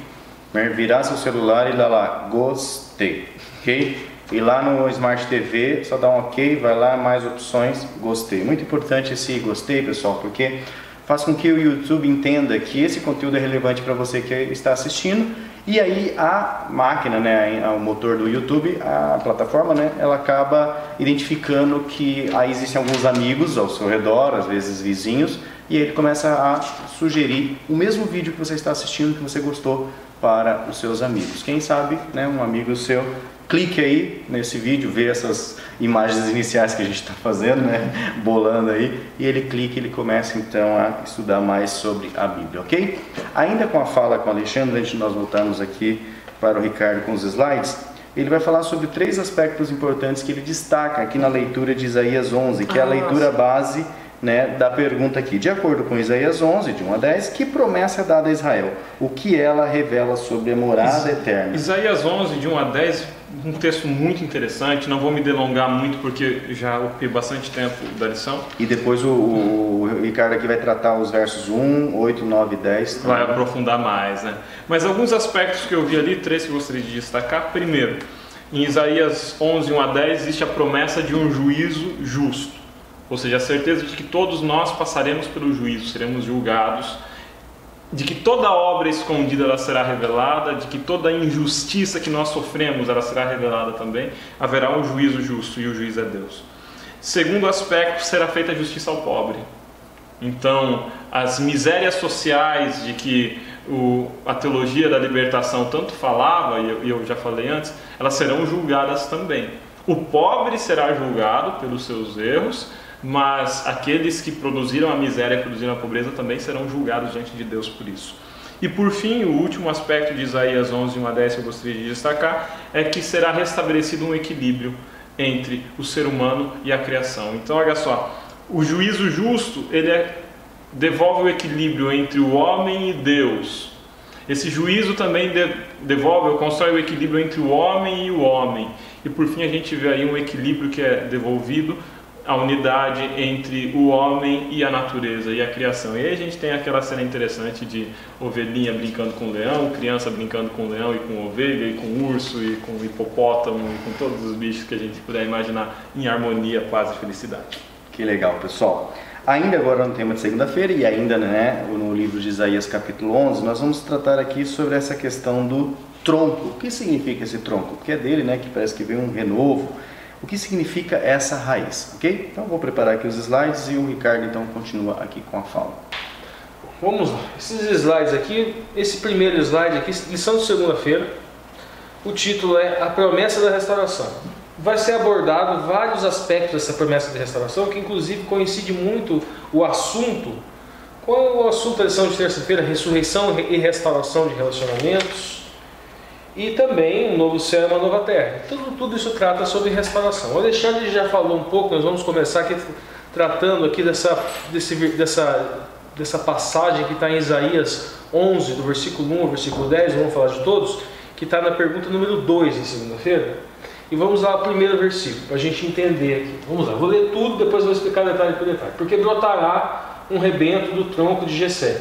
né, virar seu celular e dar lá, gostei, ok? E lá no Smart TV, só dá um ok, vai lá, mais opções, gostei. Muito importante esse gostei, pessoal, porque faz com que o YouTube entenda que esse conteúdo é relevante para você que está assistindo. E aí a máquina, né, o motor do YouTube, a plataforma, né, ela acaba identificando que aí existem alguns amigos ao seu redor, às vezes vizinhos, e ele começa a sugerir o mesmo vídeo que você está assistindo, que você gostou, para os seus amigos. Quem sabe, né, um amigo seu, clique aí nesse vídeo, vê essas imagens iniciais que a gente está fazendo, né, bolando aí, e ele clica e ele começa então a estudar mais sobre a Bíblia, ok? Ainda com a fala com o Alexandre, antes de nós voltarmos aqui para o Ricardo com os slides, ele vai falar sobre 3 aspectos importantes que ele destaca aqui na leitura de Isaías 11, que é a leitura base, né, da pergunta aqui. De acordo com Isaías 11, de 1 a 10, que promessa é dada a Israel? O que ela revela sobre a morada eterna? Isaías 11, de 1 a 10, um texto muito interessante. Não vou me delongar muito porque já ocupei bastante tempo da lição. E depois o Ricardo aqui vai tratar os versos 1, 8, 9 e 10. Também. Vai aprofundar mais, né? Mas alguns aspectos que eu vi ali, 3 que eu gostaria de destacar. Primeiro, em Isaías 11, 1 a 10, existe a promessa de um juízo justo. Ou seja, a certeza de que todos nós passaremos pelo juízo, seremos julgados, de que toda obra escondida ela será revelada, de que toda injustiça que nós sofremos ela será revelada também, haverá um juízo justo e o juiz é Deus. Segundo aspecto, será feita justiça ao pobre. Então, as misérias sociais de que a teologia da libertação tanto falava, e eu já falei antes, elas serão julgadas também. O pobre será julgado pelos seus erros, mas aqueles que produziram a miséria, produziram a pobreza, também serão julgados diante de Deus por isso. E por fim, o último aspecto de Isaías 11, 1 a 10 que eu gostaria de destacar é que será restabelecido um equilíbrio entre o ser humano e a criação. Então, olha só, o juízo justo, ele devolve o equilíbrio entre o homem e Deus. Esse juízo também devolve ou constrói o equilíbrio entre o homem e o homem. E por fim, a gente vê aí um equilíbrio que é devolvido, a unidade entre o homem e a natureza e a criação. E aí a gente tem aquela cena interessante de ovelhinha brincando com o leão, criança brincando com o leão e com ovelha, e com urso, e com hipopótamo, e com todos os bichos que a gente puder imaginar em harmonia, paz e felicidade. Que legal, pessoal. Ainda agora no tema de segunda-feira e ainda, né, no livro de Isaías capítulo 11, nós vamos tratar aqui sobre essa questão do tronco. O que significa esse tronco? Porque é dele, né, que parece que vem um renovo. O que significa essa raiz, ok? Então vou preparar aqui os slides e o Ricardo então continua aqui com a fala. Vamos lá, esses slides aqui, esse primeiro slide aqui, lição de segunda-feira, o título é A Promessa da Restauração. Vai ser abordado vários aspectos dessa promessa de restauração, que inclusive coincide muito o assunto com o assunto da lição de terça-feira, ressurreição e restauração de relacionamentos, e também um novo céu e uma nova terra. Tudo isso trata sobre restauração. O Alexandre já falou um pouco, nós vamos começar aqui tratando aqui dessa passagem que está em Isaías 11, do versículo 1 ao versículo 10, vamos falar de todos, que está na pergunta número 2 em segunda-feira. E vamos lá ao primeiro versículo, para a gente entender aqui. Vamos lá, vou ler tudo, depois vou explicar detalhe por detalhe. Porque brotará um rebento do tronco de Jessé,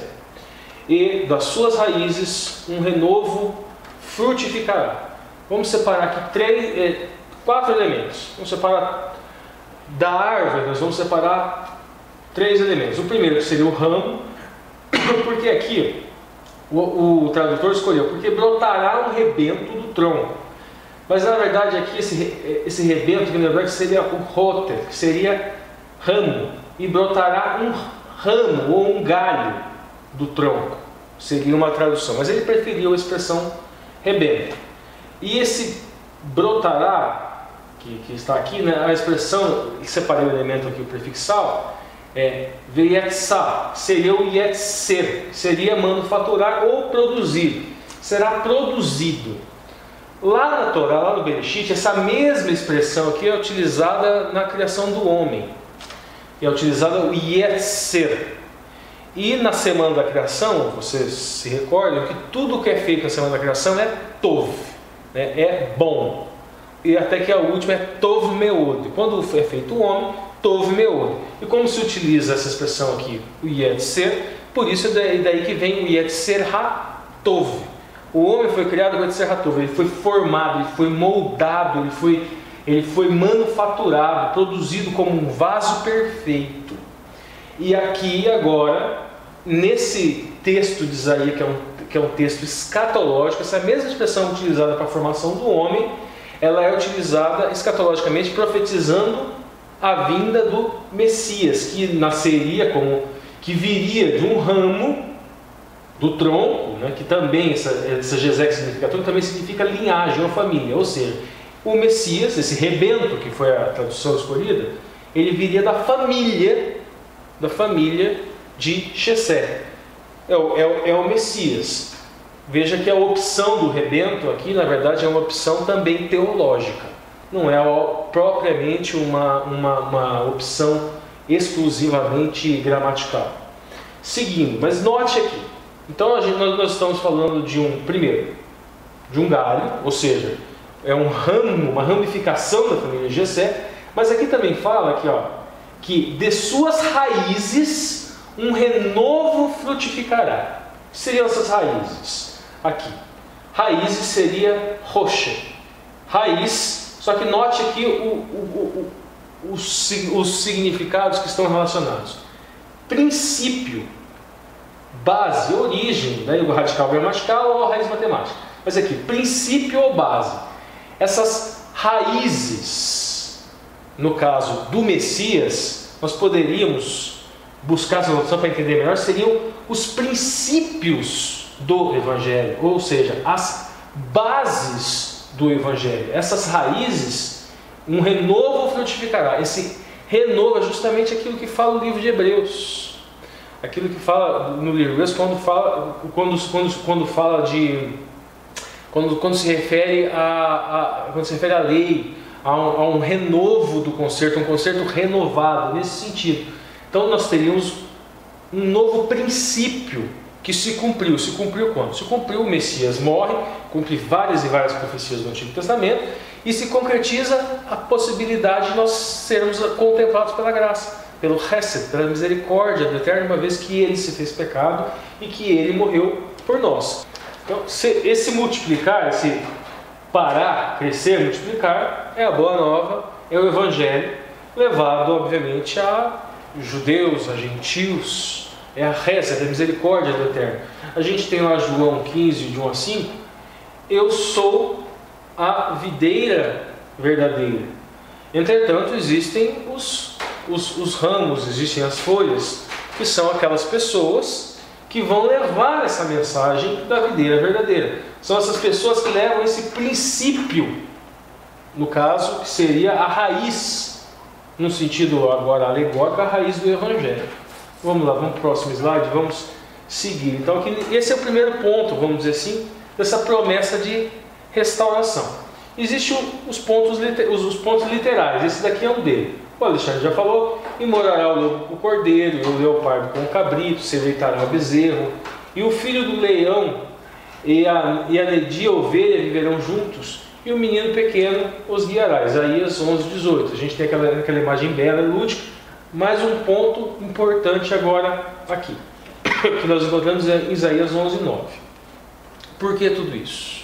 e das suas raízes um renovo frutificará. Vamos separar aqui 4 elementos. Vamos separar da árvore, nós vamos separar 3 elementos. O primeiro seria o ramo, porque aqui o tradutor escolheu, porque brotará um rebento do tronco. Mas na verdade aqui esse rebento que na verdade seria o roter, que seria ramo, e brotará um ramo ou um galho do tronco. Seria uma tradução, mas ele preferiu a expressão rebento. E esse brotará, que está aqui, né, a expressão, que separei o elemento aqui, o prefixal, é veyetzá, seria o yetzer, seria manufaturar ou produzir, será produzido. Lá na Torá, lá no Bereshit, essa mesma expressão aqui é utilizada na criação do homem, é utilizada o yetzer. E na semana da criação, vocês se recordam que tudo que é feito na semana da criação é tov, né? É bom. E até que a última é tov meod. Quando é feito o homem, tov meod. E como se utiliza essa expressão aqui, o yetzer, por isso é daí que vem o yetzer ha-tov. O homem foi criado com o yetzer ha-tov, ele foi formado, ele foi moldado, ele foi manufaturado, produzido como um vaso perfeito. E aqui agora, nesse texto de Isaías, que é um texto escatológico, essa mesma expressão utilizada para a formação do homem, ela é utilizada escatologicamente, profetizando a vinda do Messias, que nasceria que viria de um ramo do tronco, né, que também, essa gesé que significa tronco, também significa linhagem ou família, ou seja, o Messias, esse rebento, que foi a tradução escolhida, ele viria da família de Jessé. É o Messias. Veja que a opção do rebento aqui, na verdade, é uma opção também teológica. Não é propriamente uma opção exclusivamente gramatical. Seguindo, mas note aqui. Então nós estamos falando de um galho, ou seja, é um ramo, uma ramificação da família Jessé, mas aqui também fala que de suas raízes um renovo frutificará. O que seriam essas raízes? Aqui. Raízes seria rocha. Raiz, só que note aqui os significados que estão relacionados. Princípio, base, origem, daí o radical gramatical ou a raiz matemática. Mas aqui, princípio ou base. Essas raízes, no caso do Messias, nós poderíamos buscar essa solução para entender melhor, seriam os princípios do Evangelho, ou seja, as bases do Evangelho. Essas raízes, um renovo frutificará. Esse renovo é justamente aquilo que fala o livro de Hebreus. Aquilo que fala no livro de Hebreus quando se refere à lei, a um renovo do concerto, um concerto renovado, nesse sentido. Então nós teríamos um novo princípio que se cumpriu. Se cumpriu quando? Se cumpriu, o Messias morre, cumpre várias e várias profecias do Antigo Testamento, e se concretiza a possibilidade de nós sermos contemplados pela graça, pelo Hesed, pela misericórdia do Eterno, uma vez que Ele se fez pecado e que Ele morreu por nós. Então, esse multiplicar, esse parar, crescer, multiplicar, é a boa nova, é o Evangelho, levado, obviamente, a judeus, a gentios, é a Hesed, a misericórdia do Eterno. A gente tem lá João 15, de 1 a 5, eu sou a videira verdadeira. Entretanto, existem os ramos, existem as folhas, que são aquelas pessoas que vão levar essa mensagem da videira verdadeira. São essas pessoas que levam esse princípio, no caso, que seria a raiz, no sentido agora alegórico, a raiz do Evangelho. Vamos lá, vamos para o próximo slide, vamos seguir. Então, aqui, esse é o primeiro ponto, vamos dizer assim, dessa promessa de restauração. Existem os pontos literais, esse daqui é um deles. O Alexandre já falou: e morará o lobo com o cordeiro, e o leopardo com o cabrito, se deitará o bezerro, e o filho do leão e a nedia ovelha viverão juntos, e o menino pequeno os guiará. Isaías 11, 18. A gente tem aquela imagem bela e lúdica. Mais um ponto importante agora aqui, que nós encontramos em Isaías 11, 9. Por que tudo isso?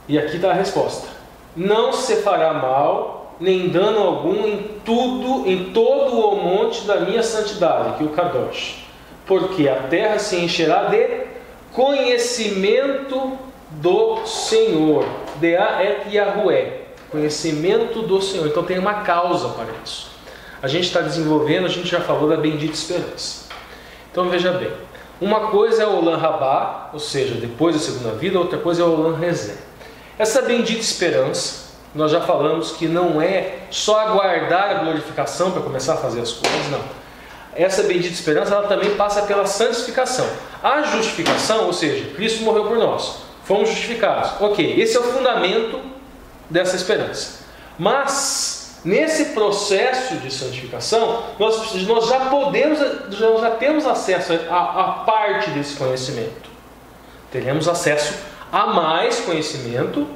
E aqui está a resposta: não se fará mal nem dano algum em todo o monte da minha santidade, que é o Kadosh, porque a terra se encherá de conhecimento do Senhor. Deá et Yahué, conhecimento do Senhor. Então tem uma causa para isso. A gente está desenvolvendo, a gente já falou da bendita esperança. Então veja bem, uma coisa é o Olam Rabá, ou seja, depois da segunda vida, outra coisa é o Olam Rezé. Essa bendita esperança, nós já falamos que não é só aguardar a glorificação para começar a fazer as coisas, não. Essa bendita esperança, ela também passa pela santificação. A justificação, ou seja, Cristo morreu por nós, fomos justificados. Ok, esse é o fundamento dessa esperança. Mas, nesse processo de santificação, nós já temos acesso a parte desse conhecimento. Teremos acesso a mais conhecimento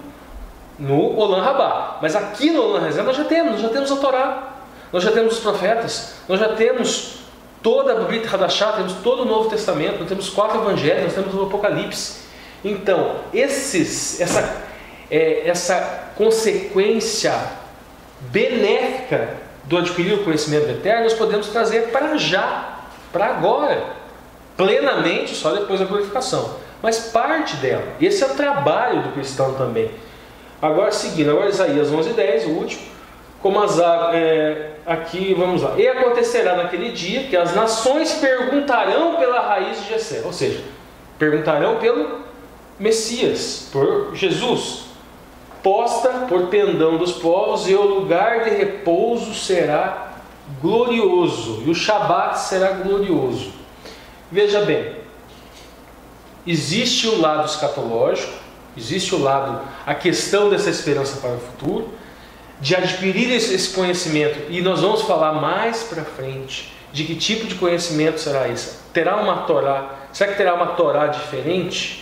no Olam Rabá. Mas aqui no Olam Rezé nós já temos a Torá. nós já temos os profetas, nós já temos toda a Brit Hadashah, temos todo o Novo Testamento, nós temos 4 evangelhos, nós temos o Apocalipse. Então, essa consequência benéfica do adquirir o conhecimento eterno, nós podemos trazer para já, para agora, plenamente, só depois da glorificação. Mas parte dela, esse é o trabalho do cristão também. Agora, seguindo, agora Isaías 11:10, o último, como aqui, vamos lá. E acontecerá naquele dia que as nações perguntarão pela raiz de Jessé, ou seja, perguntarão pelo Messias, por Jesus, posta por pendão dos povos, e o lugar de repouso será glorioso, e o Shabat será glorioso. Veja bem, existe o lado escatológico, existe o lado, a questão dessa esperança para o futuro, de adquirir esse conhecimento, e nós vamos falar mais para frente de que tipo de conhecimento será esse. Terá uma Torá, será que terá uma Torá diferente?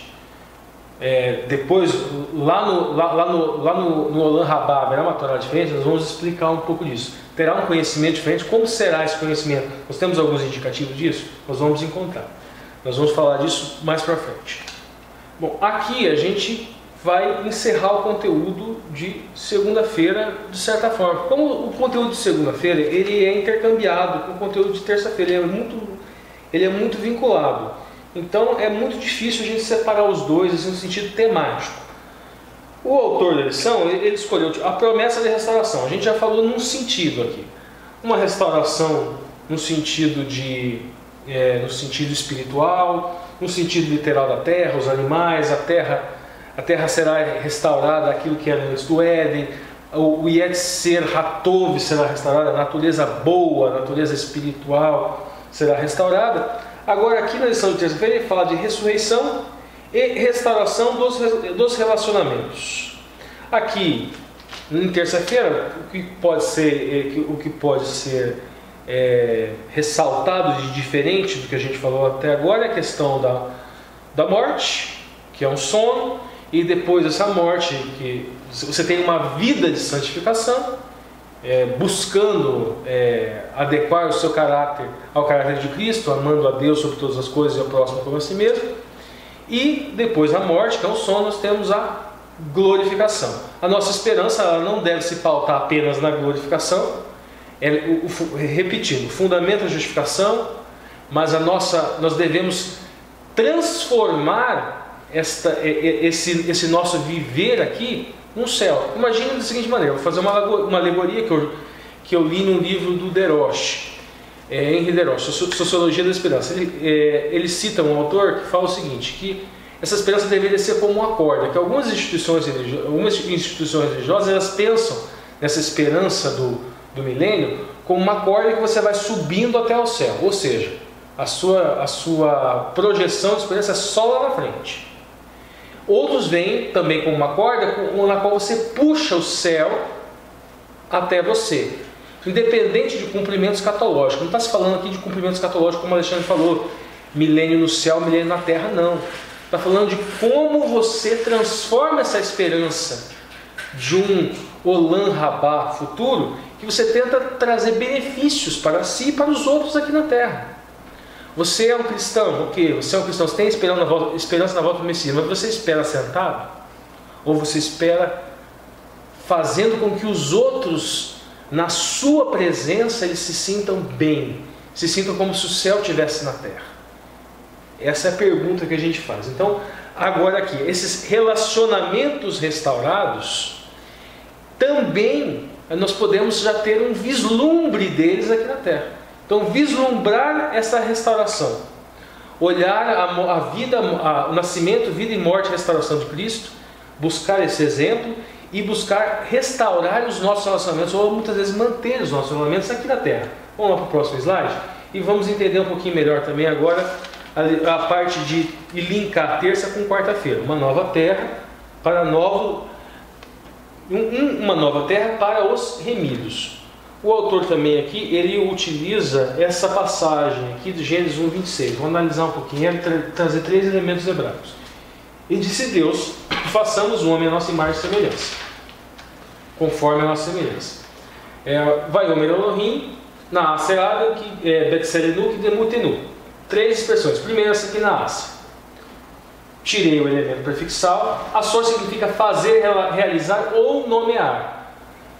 Depois, lá no Olam Rabá, haverá uma Torá diferente? Nós vamos explicar um pouco disso. Terá um conhecimento diferente? Como será esse conhecimento? Nós temos alguns indicativos disso? Nós vamos encontrar. Nós vamos falar disso mais para frente. Bom, aqui a gente vai encerrar o conteúdo de segunda-feira, de certa forma. Como o conteúdo de segunda-feira ele é intercambiado com o conteúdo de terça-feira, ele é muito vinculado. Então é muito difícil a gente separar os dois assim, no sentido temático. O autor da lição, ele escolheu a promessa de restauração. A gente já falou num sentido aqui. Uma restauração no sentido espiritual, no sentido literal da terra, os animais, a terra será restaurada, aquilo que era antes do Éden, o Yetzer Hatov será restaurado, a natureza boa, a natureza espiritual será restaurada. Agora aqui na lição de terça-feira ele fala de ressurreição e restauração dos relacionamentos. Aqui, em terça-feira, o que pode ser ressaltado de diferente do que a gente falou até agora é a questão da morte, que é um sono, e depois dessa morte, que você tem uma vida de santificação, buscando adequar o seu caráter ao caráter de Cristo, amando a Deus sobre todas as coisas e ao próximo como a si mesmo. E depois da morte, que é o sono, nós temos a glorificação. A nossa esperança ela não deve se pautar apenas na glorificação, repetindo, o fundamento da justificação, mas nós devemos transformar esse nosso viver aqui no céu. Imagina da seguinte maneira, vou fazer uma alegoria que eu li num livro do Desroches, Henri Desroches, Sociologia da Esperança. Ele cita um autor que fala o seguinte, que essa esperança deveria ser como uma corda, que algumas instituições religiosas elas pensam nessa esperança do milênio como uma corda que você vai subindo até o céu, ou seja, a sua projeção de esperança é só lá na frente. Outros veem também como uma corda na qual você puxa o céu até você, independente de cumprimento escatológico. Não está se falando aqui de cumprimento escatológico como o Alexandre falou, milênio no céu, milênio na terra, não. Está falando de como você transforma essa esperança de um Olam Rabá futuro, que você tenta trazer benefícios para si e para os outros aqui na terra. Você é um cristão, ok? Você é um cristão, você tem esperança na volta do Messias, mas você espera sentado? Ou você espera fazendo com que os outros, na sua presença, eles se sintam bem, se sintam como se o céu estivesse na terra? Essa é a pergunta que a gente faz. Então, agora aqui, esses relacionamentos restaurados, também nós podemos já ter um vislumbre deles aqui na terra. Então, vislumbrar essa restauração, olhar a vida, o nascimento, vida e morte e restauração de Cristo, buscar esse exemplo e buscar restaurar os nossos relacionamentos, ou muitas vezes manter os nossos relacionamentos aqui na terra. Vamos lá para o próximo slide e vamos entender um pouquinho melhor também agora a parte de linkar terça com quarta-feira. Uma nova terra para uma nova terra para os remidos. O autor também aqui, ele utiliza essa passagem aqui de Gênesis 1:26. Vamos analisar um pouquinho, trazer 3 elementos hebraicos. E disse Deus, façamos o homem a nossa imagem e semelhança, conforme a nossa semelhança. Vaiomer Elohim, Naaser Adam, Betselenu e Demutenu. 3 expressões. Primeiro, essa aqui, Naaser. Tirei o elemento prefixal. Assor significa fazer, realizar ou nomear.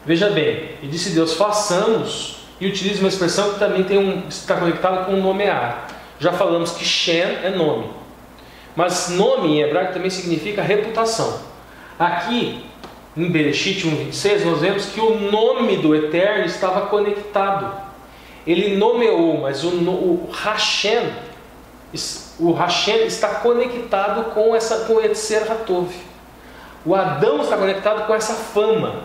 Veja bem, e disse Deus, façamos, e utiliza uma expressão que também está conectada com nomear. Já falamos que Shem é nome, mas nome em hebraico também significa reputação. Aqui, em Bereshit 1:26, nós vemos que o nome do Eterno estava conectado. Ele nomeou, mas o Hashem está conectado com Etzer Hatov. O Adão está conectado com essa fama.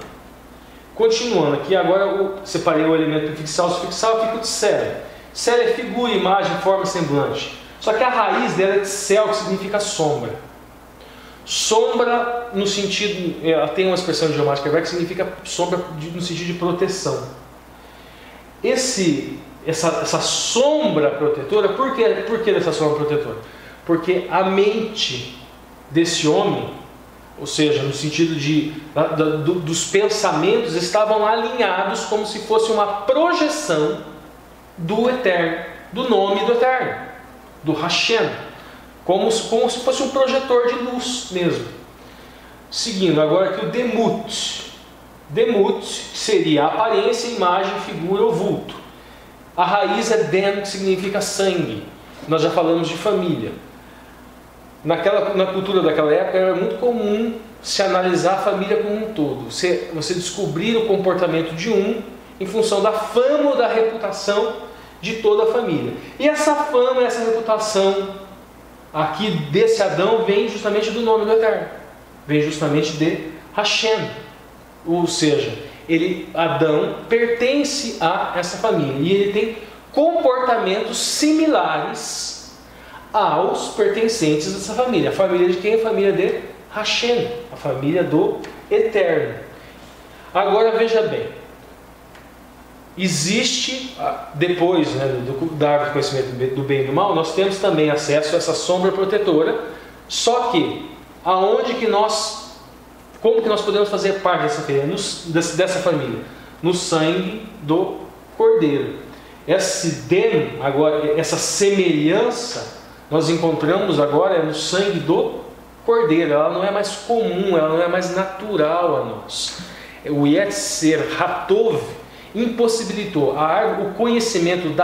Continuando aqui, agora eu separei o elemento prefixal, sufixal, fica o Tser. Tser é figura, imagem, forma, semblante. Só que a raiz dela é Tsel, que significa sombra. Sombra no sentido, ela tem uma expressão idiomática que significa sombra no sentido de proteção. Essa sombra protetora, por que dessa sombra protetora? Porque a mente desse homem, ou seja, no sentido dos pensamentos, estavam alinhados como se fosse uma projeção do Eterno, do nome do Eterno, do Hashem, como se fosse um projetor de luz mesmo. Seguindo agora aqui o Demut. Demut seria a aparência, imagem, figura ou vulto. A raiz é Dem, que significa sangue. Nós já falamos de família. Na cultura daquela época era muito comum se analisar a família como um todo. Você descobrir o comportamento de um em função da fama ou da reputação de toda a família. E essa fama, essa reputação aqui desse Adão vem justamente do nome do Eterno. Vem justamente de Hashem. Ou seja, Adão pertence a essa família. E ele tem comportamentos similares aos pertencentes dessa família. A família de quem? A família de Hashem, a família do Eterno. Agora veja bem, existe, depois da árvore do conhecimento do bem e do mal, nós temos também acesso a essa sombra protetora, só que, como que nós podemos fazer parte dessa família? No sangue do Cordeiro. Essa semelhança, nós encontramos agora no sangue do Cordeiro. Ela não é mais comum, ela não é mais natural a nós. O Yetzer Hatov impossibilitou, o conhecimento o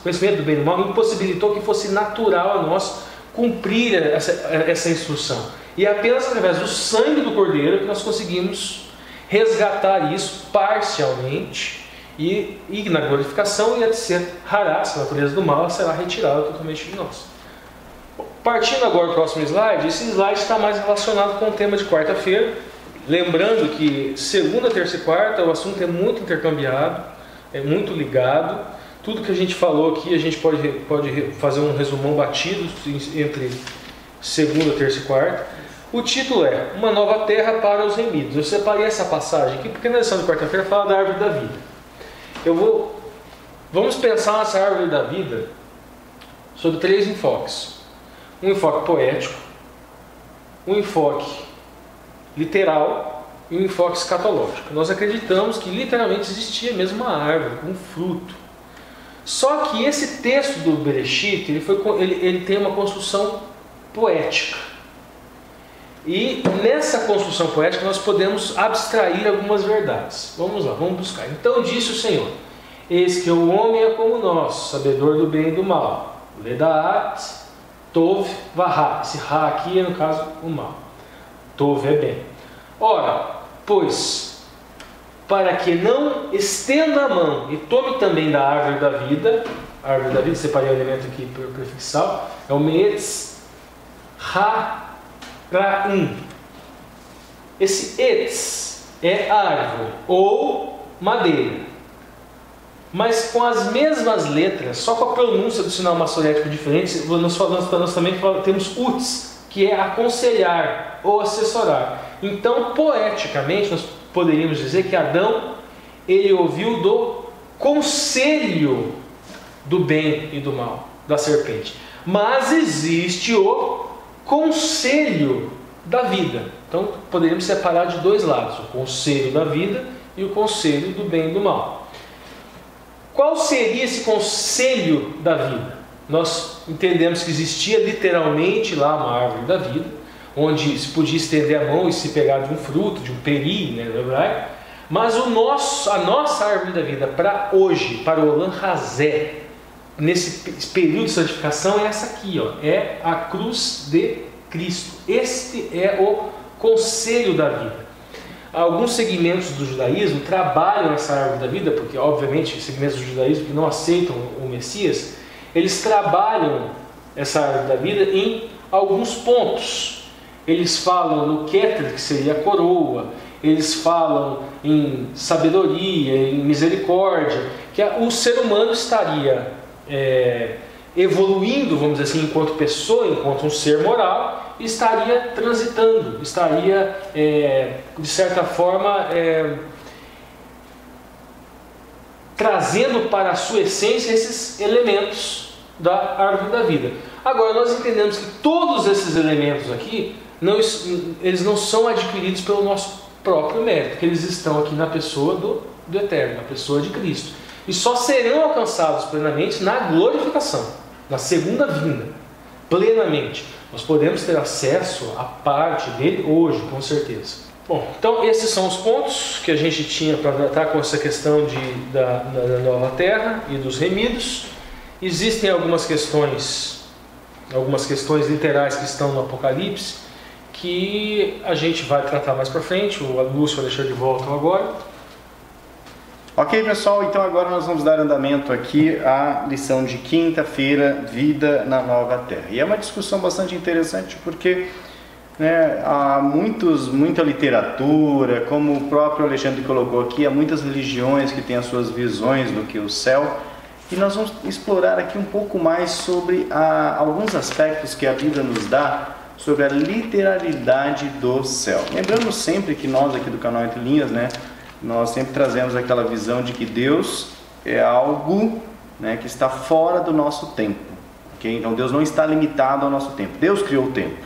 conhecimento do bem e do mal, impossibilitou que fosse natural a nós cumprir essa instrução. E é apenas através do sangue do Cordeiro que nós conseguimos resgatar isso parcialmente, e na glorificação, Yetzer Hará, a natureza do mal, será retirada totalmente de nós. Partindo agora para o próximo slide, esse slide está mais relacionado com o tema de quarta-feira. Lembrando que segunda, terça e quarta o assunto é muito intercambiado, é muito ligado. Tudo que a gente falou aqui, a gente pode fazer um resumão batido entre segunda, terça e quarta. O título é Uma Nova Terra para os Remidos. Eu separei essa passagem aqui porque na lição de quarta-feira fala da árvore da vida. Vamos pensar nessa árvore da vida sob 3 enfoques. Um enfoque poético, um enfoque literal e um enfoque escatológico. Nós acreditamos que literalmente existia mesmo uma árvore, um fruto. Só que esse texto do Bereshit, ele tem uma construção poética. E nessa construção poética nós podemos abstrair algumas verdades. Vamos lá, vamos buscar. Então disse o Senhor: eis que o homem é como nós, sabedor do bem e do mal. Ledaat, Tov, Vahá. Esse Ra aqui é, no caso, o mal. Tov é bem. Ora, pois, para que não estenda a mão e tome também da árvore da vida, a árvore da vida, separei o elemento aqui prefixal, é o Meetz Ha-Ra-Um. Esse Etz é árvore ou madeira, mas com as mesmas letras, só com a pronúncia do sinal maçorético diferente. Nós também temos Utz, que é aconselhar ou assessorar. Então, poeticamente, nós poderíamos dizer que Adão, ele ouviu do conselho do bem e do mal, da serpente. Mas existe o conselho da vida. Então, poderíamos separar de 2 lados, o conselho da vida e o conselho do bem e do mal. Qual seria esse conselho da vida? Nós entendemos que existia literalmente lá uma árvore da vida, onde se podia estender a mão e se pegar de um fruto, de um peri, né, no hebraico. Mas a nossa árvore da vida para hoje, para o Olam Hazé, nesse período de santificação, é essa aqui, ó, é a cruz de Cristo. Este é o conselho da vida. Alguns segmentos do judaísmo trabalham essa árvore da vida, porque obviamente segmentos do judaísmo que não aceitam o Messias, eles trabalham essa árvore da vida em alguns pontos. Eles falam no Keter, que seria a coroa, eles falam em sabedoria, em misericórdia, que o ser humano estaria evoluindo, vamos dizer assim, enquanto pessoa, enquanto um ser moral, estaria transitando, estaria, de certa forma, trazendo para a sua essência esses elementos da árvore da vida. Agora, nós entendemos que todos esses elementos aqui, eles não são adquiridos pelo nosso próprio mérito, porque eles estão aqui na pessoa do Eterno, na pessoa de Cristo. E só serão alcançados plenamente na glorificação, na segunda vinda, plenamente. Nós podemos ter acesso à parte dele hoje, com certeza. Bom, então esses são os pontos que a gente tinha para tratar com essa questão da nova terra e dos remidos. Existem algumas questões literais que estão no Apocalipse, que a gente vai tratar mais para frente. O Lúcio e o Alexandre voltam agora. Ok, pessoal, então agora nós vamos dar andamento aqui à lição de quinta-feira, Vida na Nova Terra. E é uma discussão bastante interessante porque há muita literatura, como o próprio Alexandre colocou aqui, há muitas religiões que têm as suas visões do que é o céu. E nós vamos explorar aqui um pouco mais sobre alguns aspectos que a Bíblia nos dá sobre a literalidade do céu. Lembrando sempre que nós aqui do canal Entre Linhas, nós sempre trazemos aquela visão de que Deus é algo que está fora do nosso tempo. Okay? Então Deus não está limitado ao nosso tempo. Deus criou o tempo.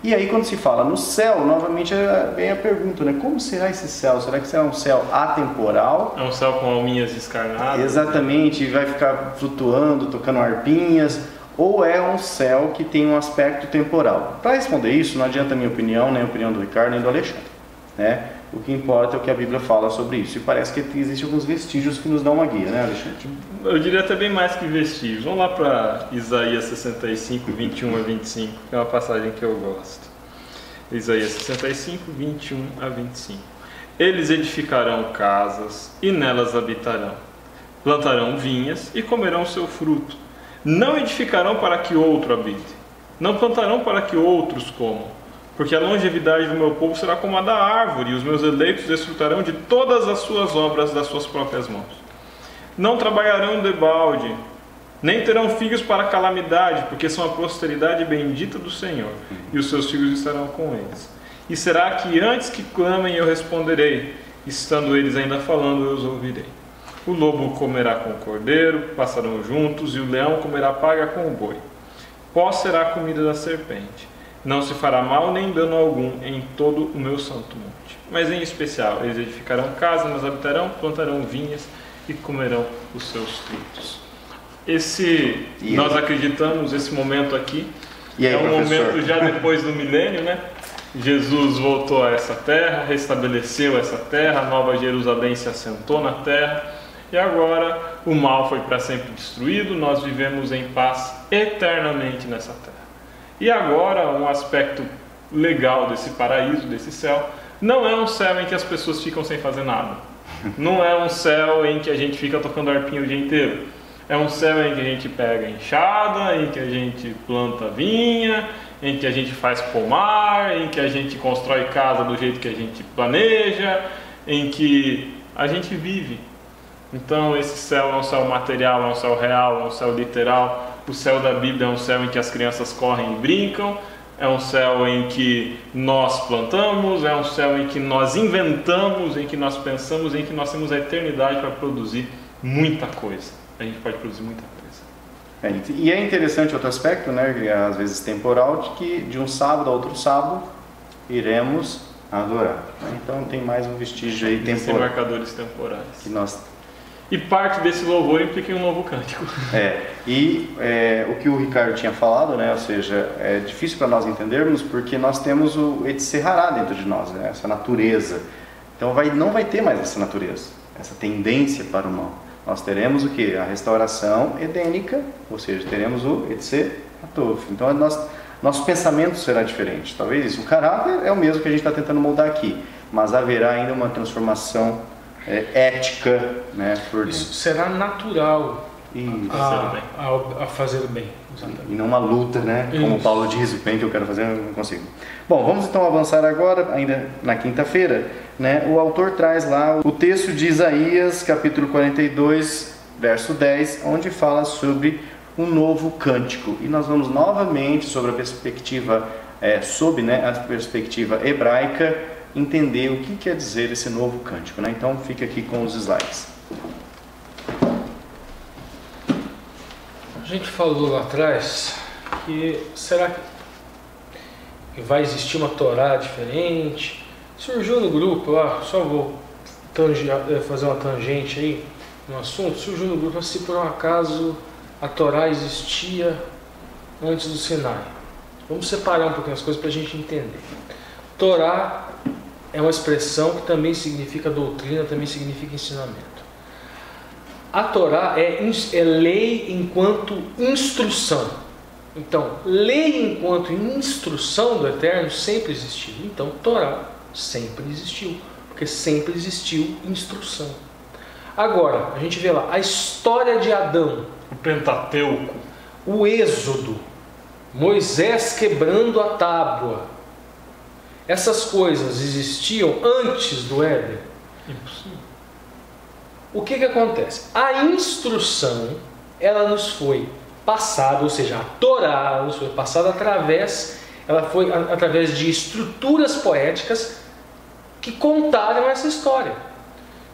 E aí quando se fala no céu, novamente vem a pergunta, como será esse céu? Será que será um céu atemporal? É um céu com alminhas descarnadas? Exatamente, e vai ficar flutuando, tocando harpinhas, ou é um céu que tem um aspecto temporal? Para responder isso, não adianta a minha opinião, nem a opinião do Ricardo, nem do Alexandre. O que importa é o que a Bíblia fala sobre isso. E parece que existem alguns vestígios que nos dão uma guia, Alexandre? Eu diria até bem mais que vestígios. Vamos lá para Isaías 65, 21 a 25, que é uma passagem que eu gosto. Isaías 65, 21 a 25. Eles edificarão casas e nelas habitarão. Plantarão vinhas e comerão o seu fruto. Não edificarão para que outro habite. Não plantarão para que outros comam. Porque a longevidade do meu povo será como a da árvore, e os meus eleitos desfrutarão de todas as suas obras das suas próprias mãos. Não trabalharão debalde, nem terão filhos para calamidade, porque são a posteridade bendita do Senhor, e os seus filhos estarão com eles. E será que antes que clamem eu responderei, estando eles ainda falando eu os ouvirei. O lobo comerá com o cordeiro, passarão juntos, e o leão comerá palha com o boi. Pó será a comida da serpente. Não se fará mal nem dano algum em todo o meu santo monte. Mas em especial, eles edificarão casas, mas habitarão, plantarão vinhas e comerão os seus frutos. Nós acreditamos, esse momento aqui, aí, um momento já depois do milênio, Jesus voltou a essa terra, restabeleceu essa terra, a Nova Jerusalém se assentou na terra, e agora o mal foi para sempre destruído, nós vivemos em paz eternamente nessa terra. E agora, um aspecto legal desse paraíso, desse céu, não é um céu em que as pessoas ficam sem fazer nada. Não é um céu em que a gente fica tocando harpinha o dia inteiro. É um céu em que a gente pega enxada, em que a gente planta vinha, em que a gente faz pomar, em que a gente constrói casa do jeito que a gente planeja, em que a gente vive. Então esse céu é um céu material, é um céu real, é um céu literal. O céu da Bíblia é um céu em que as crianças correm e brincam, é um céu em que nós plantamos, é um céu em que nós inventamos, em que nós pensamos, em que nós temos a eternidade para produzir muita coisa. A gente pode produzir muita coisa. E é interessante outro aspecto, às vezes temporal, de que de um sábado a outro sábado iremos adorar. Então tem mais um vestígio aí Existem temporal. marcadores temporais. Que nós... E parte desse louvor implica em um novo cântico. O que o Ricardo tinha falado, né? Ou seja, é difícil para nós entendermos porque nós temos o Etserhará dentro de nós, né? Essa natureza. Então não vai ter mais essa natureza, essa tendência para o mal. Nós teremos o que? A restauração edênica, ou seja, teremos o Etserhatov. Então nosso pensamento será diferente. Talvez isso. O caráter é o mesmo que a gente está tentando moldar aqui, mas haverá ainda uma transformação ética, né? Isso será natural a fazer o bem. Exatamente. E não uma luta, né? Como Paulo diz, o bem que eu quero fazer eu não consigo. Bom, vamos então avançar agora, ainda na quinta-feira, né? O autor traz lá o texto de Isaías, capítulo 42, verso 10, onde fala sobre um novo cântico. E nós vamos novamente, sobre a perspectiva, a perspectiva hebraica, entender o que quer dizer esse novo cântico, né? Então fica aqui com os slides. A gente falou lá atrás que será que vai existir uma Torá diferente? Surgiu no grupo lá, só vou fazer uma tangente aí no assunto, surgiu no grupo se por um acaso a Torá existia antes do Sinai. Vamos separar um pouquinho as coisas para a gente entender. Torá é uma expressão que também significa doutrina, também significa ensinamento. A Torá é lei enquanto instrução. Então, lei enquanto instrução do Eterno sempre existiu. Então, Torá sempre existiu, porque sempre existiu instrução. Agora, a gente vê lá, a história de Adão, O Pentateuco, o Êxodo, Moisés quebrando a tábua, essas coisas existiam antes do Éden? impossível. O que acontece? A instrução, ela nos foi passada, ou seja, a Torá nos foi passada através de estruturas poéticas que contaram essa história.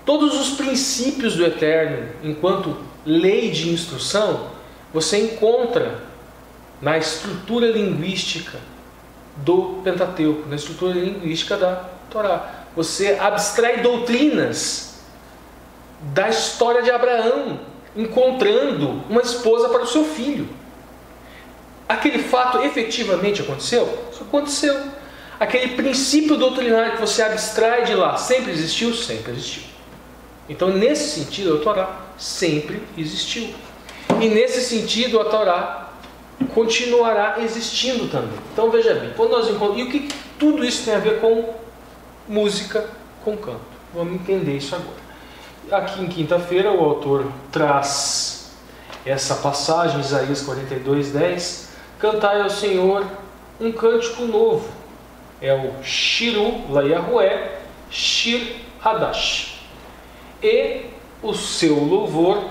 Todos os princípios do Eterno, enquanto lei de instrução, você encontra na estrutura linguística do Pentateuco, na estrutura linguística da Torá. Você abstrai doutrinas da história de Abraão encontrando uma esposa para o seu filho. Aquele fato efetivamente aconteceu? Isso aconteceu. Aquele princípio doutrinário que você abstrai de lá sempre existiu? Sempre existiu. Então, nesse sentido, a Torá sempre existiu. E nesse sentido, a Torá continuará existindo também. Então, veja bem, quando nós encontramos... E o que tudo isso tem a ver com música, com canto? Vamos entender isso agora. Aqui em quinta-feira, o autor traz essa passagem, Isaías 42:10. Cantai ao Senhor um cântico novo. É o Shiru Layahué Shir Hadash. E o seu louvor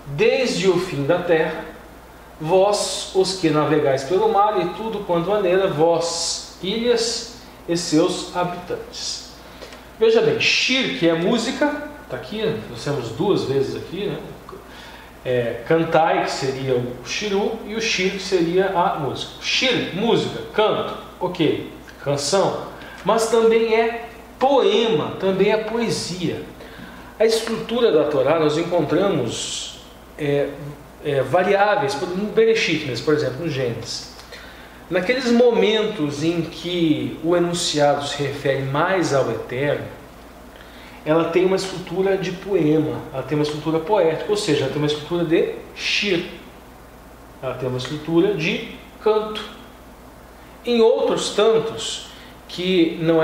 desde o fim da terra, vós, os que navegais pelo mar, e tudo quanto maneira, vós, ilhas e seus habitantes. Veja bem, Shir, que é música, está aqui, nós temos duas vezes aqui, né? Cantai, que seria o Shiru, e o Shir, que seria a música. Shir, música, canto, ok, canção, mas também é poema, também é poesia. A estrutura da Torá nós encontramos variáveis, no Bereshit, mas, por exemplo, no Gênesis. Naqueles momentos em que o enunciado se refere mais ao Eterno, ela tem uma estrutura de poema, ela tem uma estrutura poética, ou seja, ela tem uma estrutura de shir, ela tem uma estrutura de canto. Em outros tantos, que não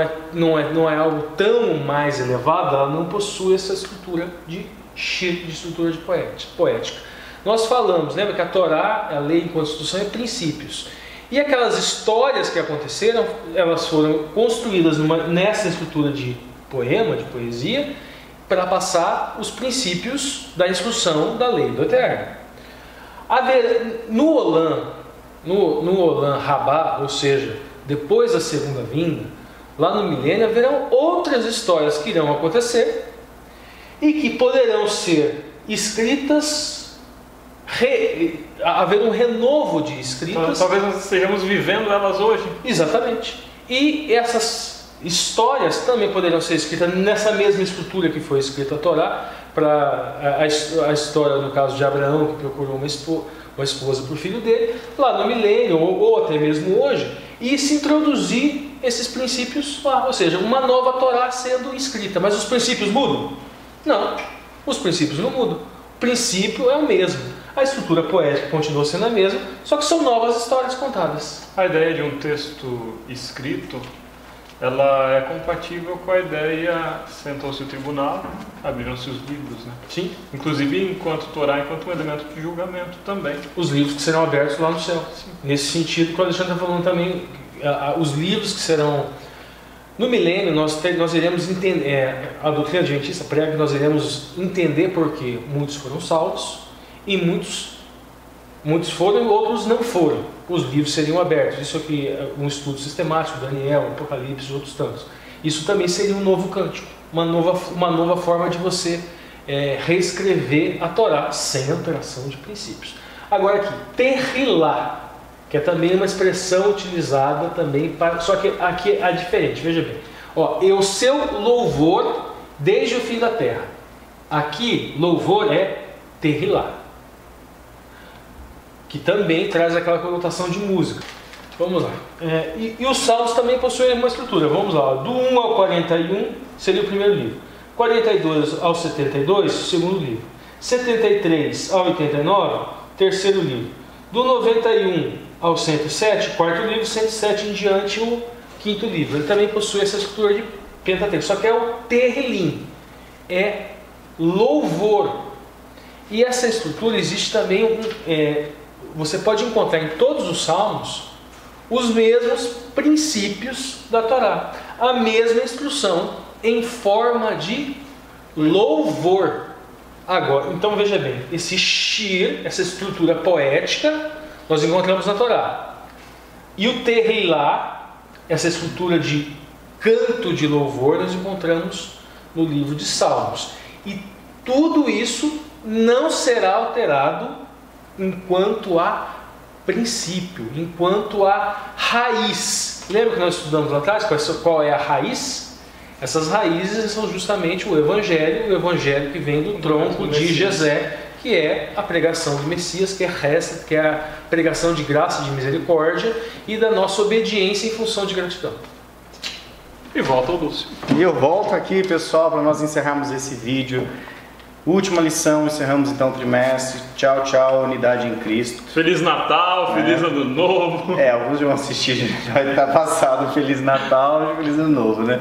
é algo tão mais elevado, ela não possui essa estrutura de shir, de estrutura de poética. Nós falamos, lembra que a Torá, a lei enquanto instrução, é princípios. E aquelas histórias que aconteceram, elas foram construídas nessa estrutura de poema, de poesia, para passar os princípios da instrução da lei do Eterno. No Olam Rabá, ou seja, depois da segunda vinda, lá no milênio, haverão outras histórias que irão acontecer e que poderão ser escritas, haver um renovo de escritas. Talvez nós estejamos vivendo elas hoje. Exatamente. E essas Histórias também poderiam ser escritas nessa mesma estrutura que foi escrita a Torá, para a história do caso de Abraão, que procurou uma esposa para o filho dele, lá no milênio, ou até mesmo hoje, e se introduzir esses princípios lá, ou seja, uma nova Torá sendo escrita. Mas os princípios mudam? Não, os princípios não mudam. O princípio é o mesmo. A estrutura poética continua sendo a mesma, só que são novas histórias contadas. A ideia de um texto escrito, ela é compatível com a ideia, sentou-se o tribunal, abriram-se os livros, né? Sim. Inclusive enquanto Torá, enquanto um elemento de julgamento também. Os livros que serão abertos lá no céu. Sim. Nesse sentido, que o Alexandre está falando também, os livros que serão... No milênio, nós iremos entender, a doutrina adventista prega que nós iremos entender porque muitos foram salvos e muitos foram e outros não foram. Os livros seriam abertos. Isso aqui é um estudo sistemático, Daniel, Apocalipse e outros tantos. Isso também seria um novo cântico, uma nova forma de você reescrever a Torá sem alteração de princípios. Agora aqui, Tehilá, que é também uma expressão utilizada também para... Só que aqui é diferente, veja bem. E o seu louvor desde o fim da terra. Aqui, louvor é Tehilá, que também traz aquela conotação de música. Vamos lá. E os salmos também possuem uma estrutura. Vamos lá. Do 1 ao 41 seria o primeiro livro. 42 ao 72, o segundo livro. 73 ao 89, terceiro livro. Do 91 ao 107, quarto livro. 107 em diante, o quinto livro. Ele também possui essa estrutura de Pentateuco. Só que é o Tehilim. É louvor. E essa estrutura existe também... você pode encontrar em todos os salmos os mesmos princípios da Torá, a mesma instrução em forma de louvor. Agora, então veja bem, esse shir, essa estrutura poética, nós encontramos na Torá. E o Tehilá, essa estrutura de canto de louvor, nós encontramos no livro de Salmos. E tudo isso não será alterado enquanto há princípio, enquanto há raiz. Lembra que nós estudamos lá atrás qual é a raiz? Essas raízes são justamente o evangelho que vem do tronco de Jessé, que é a pregação do Messias, que é a pregação de graça, de misericórdia e da nossa obediência em função de gratidão. E volta o Lúcio. E eu volto aqui, pessoal, para nós encerrarmos esse vídeo. Última lição, encerramos então o trimestre. Tchau, tchau, unidade em Cristo. Feliz Natal, Feliz Ano Novo. Alguns vão assistir, já vai estar passado Feliz Natal e Feliz Ano Novo, né?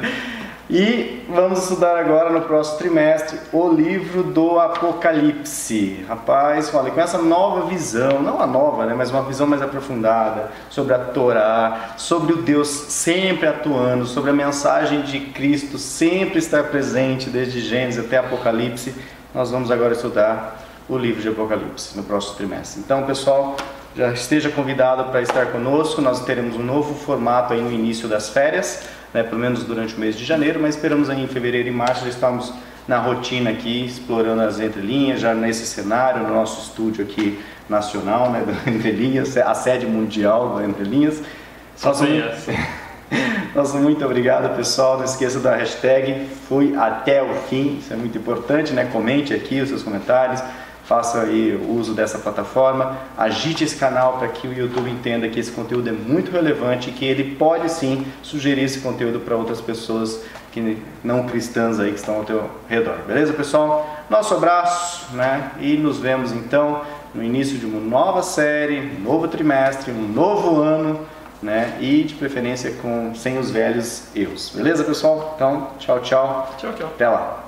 E vamos estudar agora no próximo trimestre o livro do Apocalipse. Rapaz, olha, com essa nova visão, não a nova, né, mas uma visão mais aprofundada sobre a Torá, sobre o Deus sempre atuando, sobre a mensagem de Cristo sempre estar presente desde Gênesis até Apocalipse. Nós vamos agora estudar o livro de Apocalipse no próximo trimestre. Então, pessoal, já esteja convidado para estar conosco. Nós teremos um novo formato aí no início das férias, né, pelo menos durante o mês de janeiro, mas esperamos aí em fevereiro e março já estamos na rotina aqui, explorando as entrelinhas, já nesse cenário, no nosso estúdio aqui nacional, né, do Entrelinhas, a sede mundial do Entrelinhas. Nosso muito obrigado, pessoal. Não esqueça da hashtag Fui Até o Fim, isso é muito importante, né? Comente aqui os seus comentários, faça aí o uso dessa plataforma, agite esse canal para que o YouTube entenda que esse conteúdo é muito relevante e que ele pode sim sugerir esse conteúdo para outras pessoas que não cristãs aí que estão ao teu redor. Beleza, pessoal? Nosso abraço, né? E nos vemos então no início de uma nova série, um novo trimestre, um novo ano, né? E de preferência sem os velhos erros. Beleza, pessoal? Então, tchau, tchau. Tchau, tchau. Até lá.